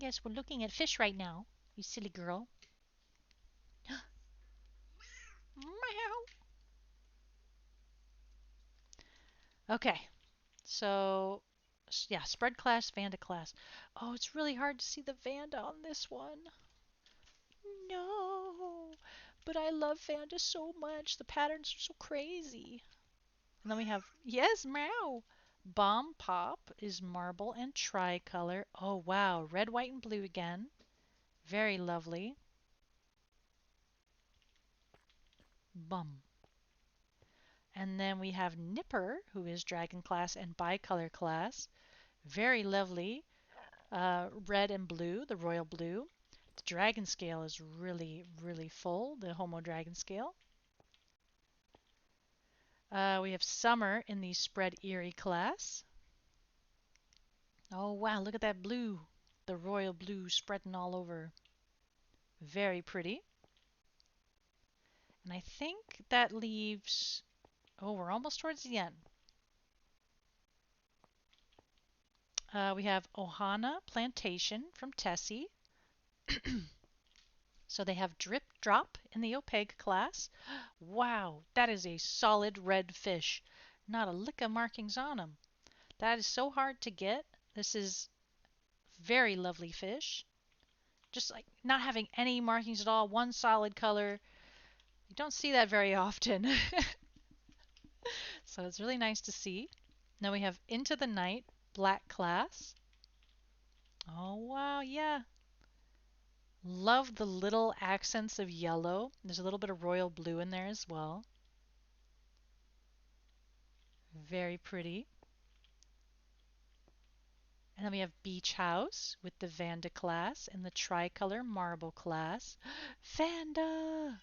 Speaker 1: Yes, we're looking at fish right now. You silly girl. Meow. Okay. So, yeah, spread class, Vanda class. Oh, it's really hard to see the Vanda on this one. No. But I love Vanda so much. The patterns are so crazy. And then we have, yes, meow. Bomb Pop is marble and tricolor. Oh, wow. Red, white, and blue again. Very lovely. Bum. And then we have Nipper, who is dragon class and bicolor class. Very lovely. Red and blue, the royal blue. The dragon scale is really, really full, the Homo dragon scale. We have Summer in the spread Erie class. Oh wow, look at that blue. The royal blue spreading all over. Very pretty. And I think that leaves... Oh, we're almost towards the end. We have Ohana Plantation from Tessie. So they have Drip Drop in the opaque class. Wow, that is a solid red fish. Not a lick of markings on him. That is so hard to get. This is very lovely fish. Just like not having any markings at all, one solid color. You don't see that very often. So it's really nice to see. Now we have Into the Night, black class. Oh wow, yeah. Love the little accents of yellow. There's a little bit of royal blue in there as well. Very pretty. And then we have Beach House with the Vanda class and the tricolor marble class. Vanda!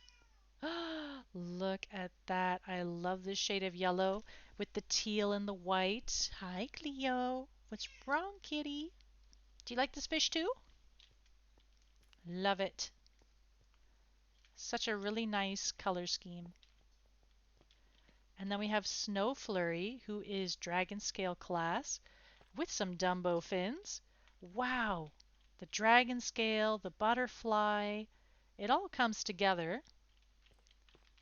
Speaker 1: Look at that. I love this shade of yellow with the teal and the white. Hi, Cleo. What's wrong, kitty? Do you like this fish too? Love it. Such a really nice color scheme. And then we have Snow Flurry, who is dragon scale class with some Dumbo fins. Wow! The dragon scale, the butterfly, it all comes together.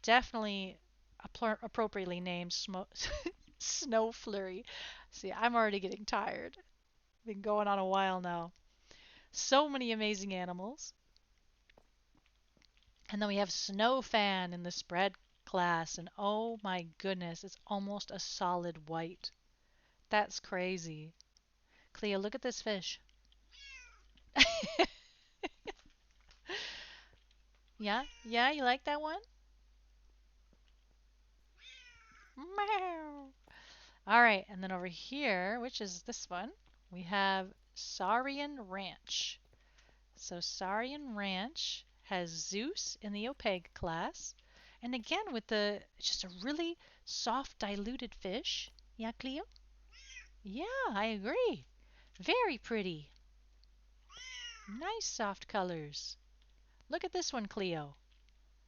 Speaker 1: Definitely appropriately named Snow Flurry. See, I'm already getting tired. Been going on a while now. So many amazing animals. And then we have Snow Fan in the spread class, and oh my goodness, it's almost a solid white. That's crazy. Cleo, look at this fish. Yeah? Yeah, you like that one? Meow. All right, and then over here, which is this one, we have Saurian Ranch. So Saurian Ranch has Zeus in the opaque class. And again, with the just a really soft, diluted fish. Yeah, Cleo? Yeah, I agree. Very pretty. Nice soft colors. Look at this one, Cleo.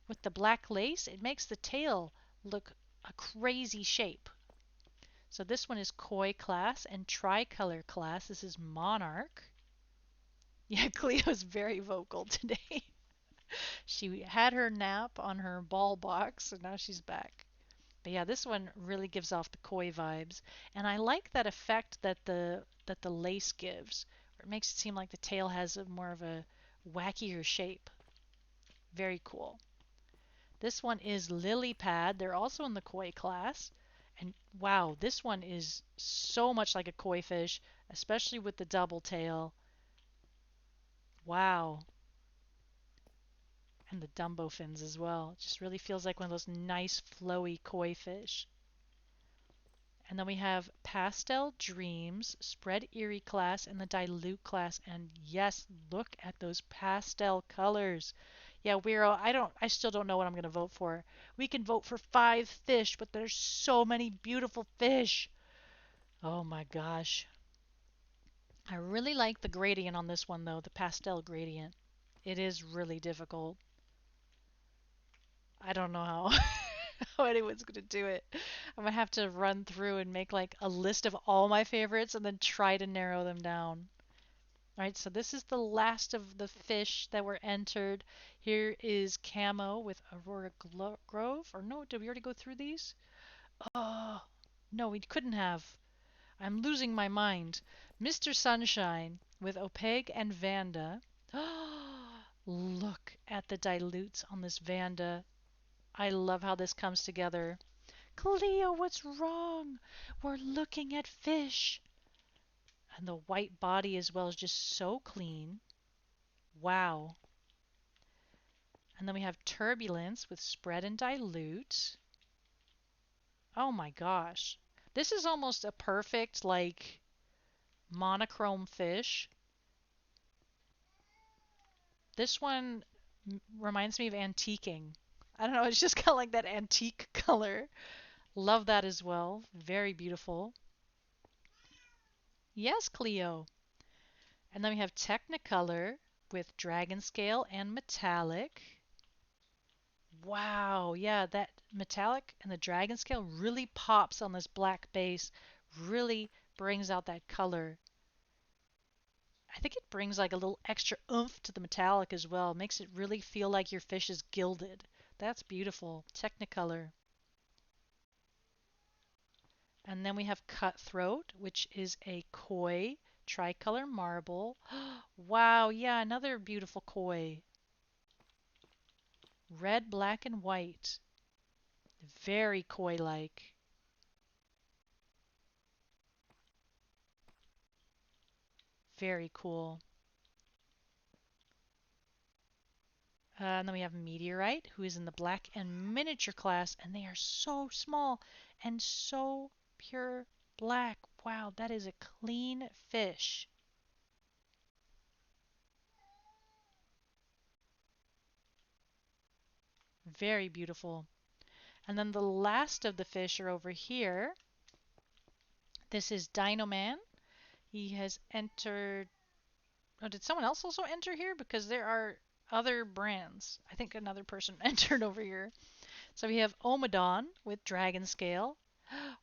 Speaker 1: With the black lace, it makes the tail look a crazy shape. So this one is Koi class and Tricolor class. This is Monarch. Yeah, Cleo's very vocal today. She had her nap on her ball box, and now she's back. But yeah, this one really gives off the koi vibes, and I like that effect that the lace gives. It makes it seem like the tail has more of a wackier shape. Very cool. This one is Lily Pad. They're also in the koi class. And wow, this one is so much like a koi fish, especially with the double tail. Wow. And the Dumbo fins as well. It just really feels like one of those nice flowy koi fish. And then we have Pastel Dreams, Spread Erie class, and the Dilute class. And yes, look at those pastel colors. Yeah, Wero, I still don't know what I'm going to vote for. We can vote for 5 fish, but there's so many beautiful fish. Oh my gosh. I really like the gradient on this one though, the pastel gradient. It is really difficult. I don't know how how anyone's gonna do it. I'm gonna have to run through and make like a list of all my favorites and then try to narrow them down. All right, so this is the last of the fish that were entered. Here is Camo with Aurora Grove. Or no, did we already go through these? Oh, no, we couldn't have. I'm losing my mind. Mr. Sunshine with Opeg and Vanda. Look at the dilutes on this Vanda. I love how this comes together. Cleo, what's wrong? We're looking at fish. And the white body as well is just so clean. Wow. And then we have Turbulence with Spread and Dilute. Oh my gosh. This is almost a perfect, like, monochrome fish. This one reminds me of antiquing. I don't know, it's just kind of like that antique color. Love that as well. Very beautiful. Yes, Cleo. And then we have Technicolor with dragon scale and metallic. Wow, yeah, that metallic and the dragon scale really pops on this black base. Really brings out that color. I think it brings like a little extra oomph to the metallic as well. Makes it really feel like your fish is gilded. That's beautiful. Technicolor. And then we have Cutthroat, which is a koi tricolor marble. Wow, yeah, another beautiful koi. Red, black, and white. Very koi-like. Very cool. And then we have Meteorite, who is in the black and miniature class, and they are so small and so pure black. Wow, that is a clean fish. Very beautiful. And then the last of the fish are over here. This is Dino Man. He has entered. Oh, did someone else also enter here? Because there are other brands. I think another person entered over here. So we have Omadon with dragon scale.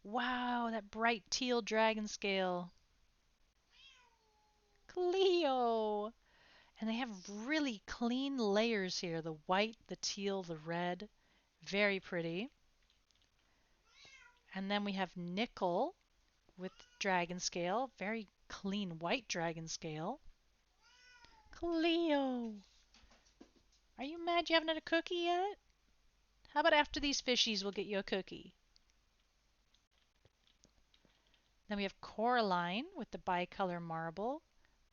Speaker 1: Wow, that bright teal dragon scale. Cleo! And they have really clean layers here. The white, the teal, the red. Very pretty. And then we have Nickel with dragon scale. Very clean white dragon scale. Cleo! Are you mad you haven't had a cookie yet? How about after these fishies we'll get you a cookie? Then we have Coraline with the bicolor marble.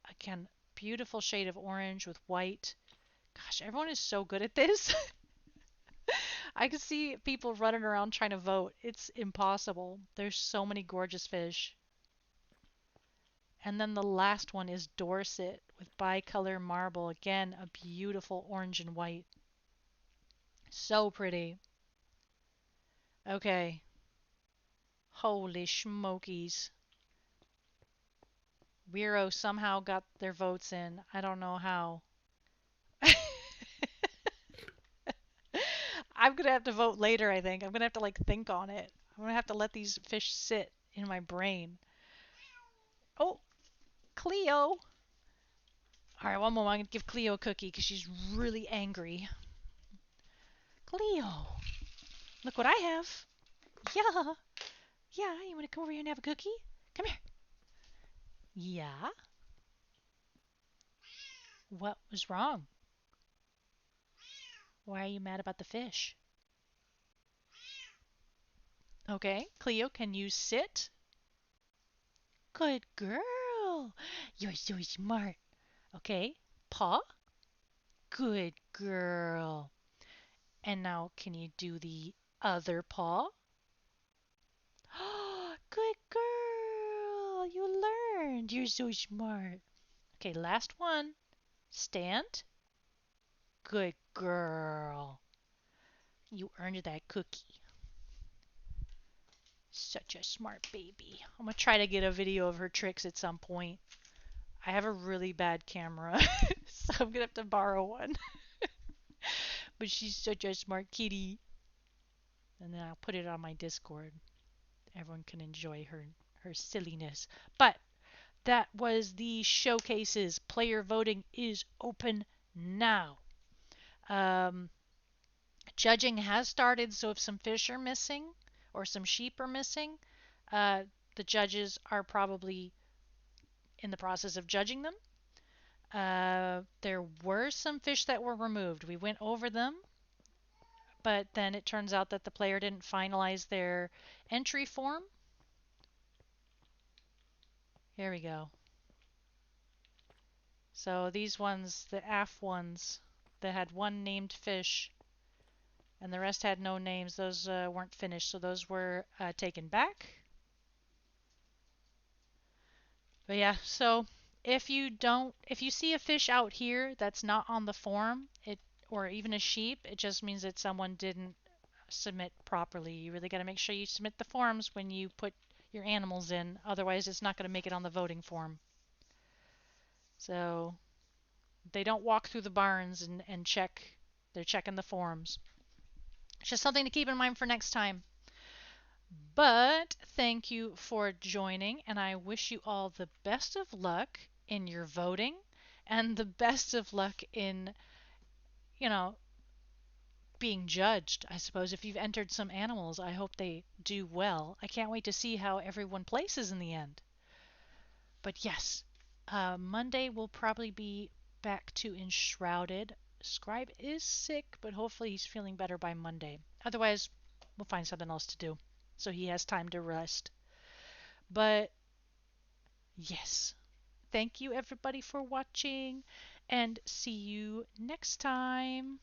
Speaker 1: Again, beautiful shade of orange with white. Gosh, everyone is so good at this. I can see people running around trying to vote. It's impossible. There's so many gorgeous fish. And then the last one is Dorset with bicolor marble. Again, a beautiful orange and white. So pretty. Okay. Holy smokies. Wero somehow got their votes in. I don't know how. I'm gonna have to vote later, I think. I'm gonna have to like think on it. I'm gonna have to let these fish sit in my brain. Oh, Cleo. All right, one moment. I'm gonna give Cleo a cookie because she's really angry. Cleo, look what I have. Yeah, yeah. You wanna come over here and have a cookie? Come here. Yeah. What was wrong? Why are you mad about the fish? Okay, Cleo, can you sit? Good girl. You're so smart. Okay, paw. Good girl. And now can you do the other paw? Good girl. You learned. You're so smart. Okay, last one. Stand. Good girl. You earned that cookie. Such a smart baby. I'm going to try to get a video of her tricks at some point. I have a really bad camera, so I'm going to have to borrow one. But she's such a smart kitty. And then I'll put it on my Discord. Everyone can enjoy her silliness. But that was the showcases. Player voting is open now. Um, Judging has started, so if some fish are missing or some sheep are missing, uh, the judges are probably in the process of judging them. There were some fish that were removed. We went over them, but then it turns out that the player didn't finalize their entry form. Here we go. So these ones, the AF ones that had one named fish, and the rest had no names. Those weren't finished, so those were taken back. But yeah, so if you see a fish out here that's not on the form, or even a sheep, it just means that someone didn't submit properly. You really got to make sure you submit the forms when you put your animals in, otherwise it's not going to make it on the voting form. So they don't walk through the barns and check. They're checking the forms. It's just something to keep in mind for next time. But thank you for joining, and I wish you all the best of luck in your voting and the best of luck in, you know, being judged. I suppose if you've entered some animals, I hope they do well. I can't wait to see how everyone places in the end. But yes, Monday will probably be back to Enshrouded. Scribe is sick, but hopefully he's feeling better by Monday. Otherwise, we'll find something else to do so he has time to rest. But yes, thank you everybody for watching and see you next time.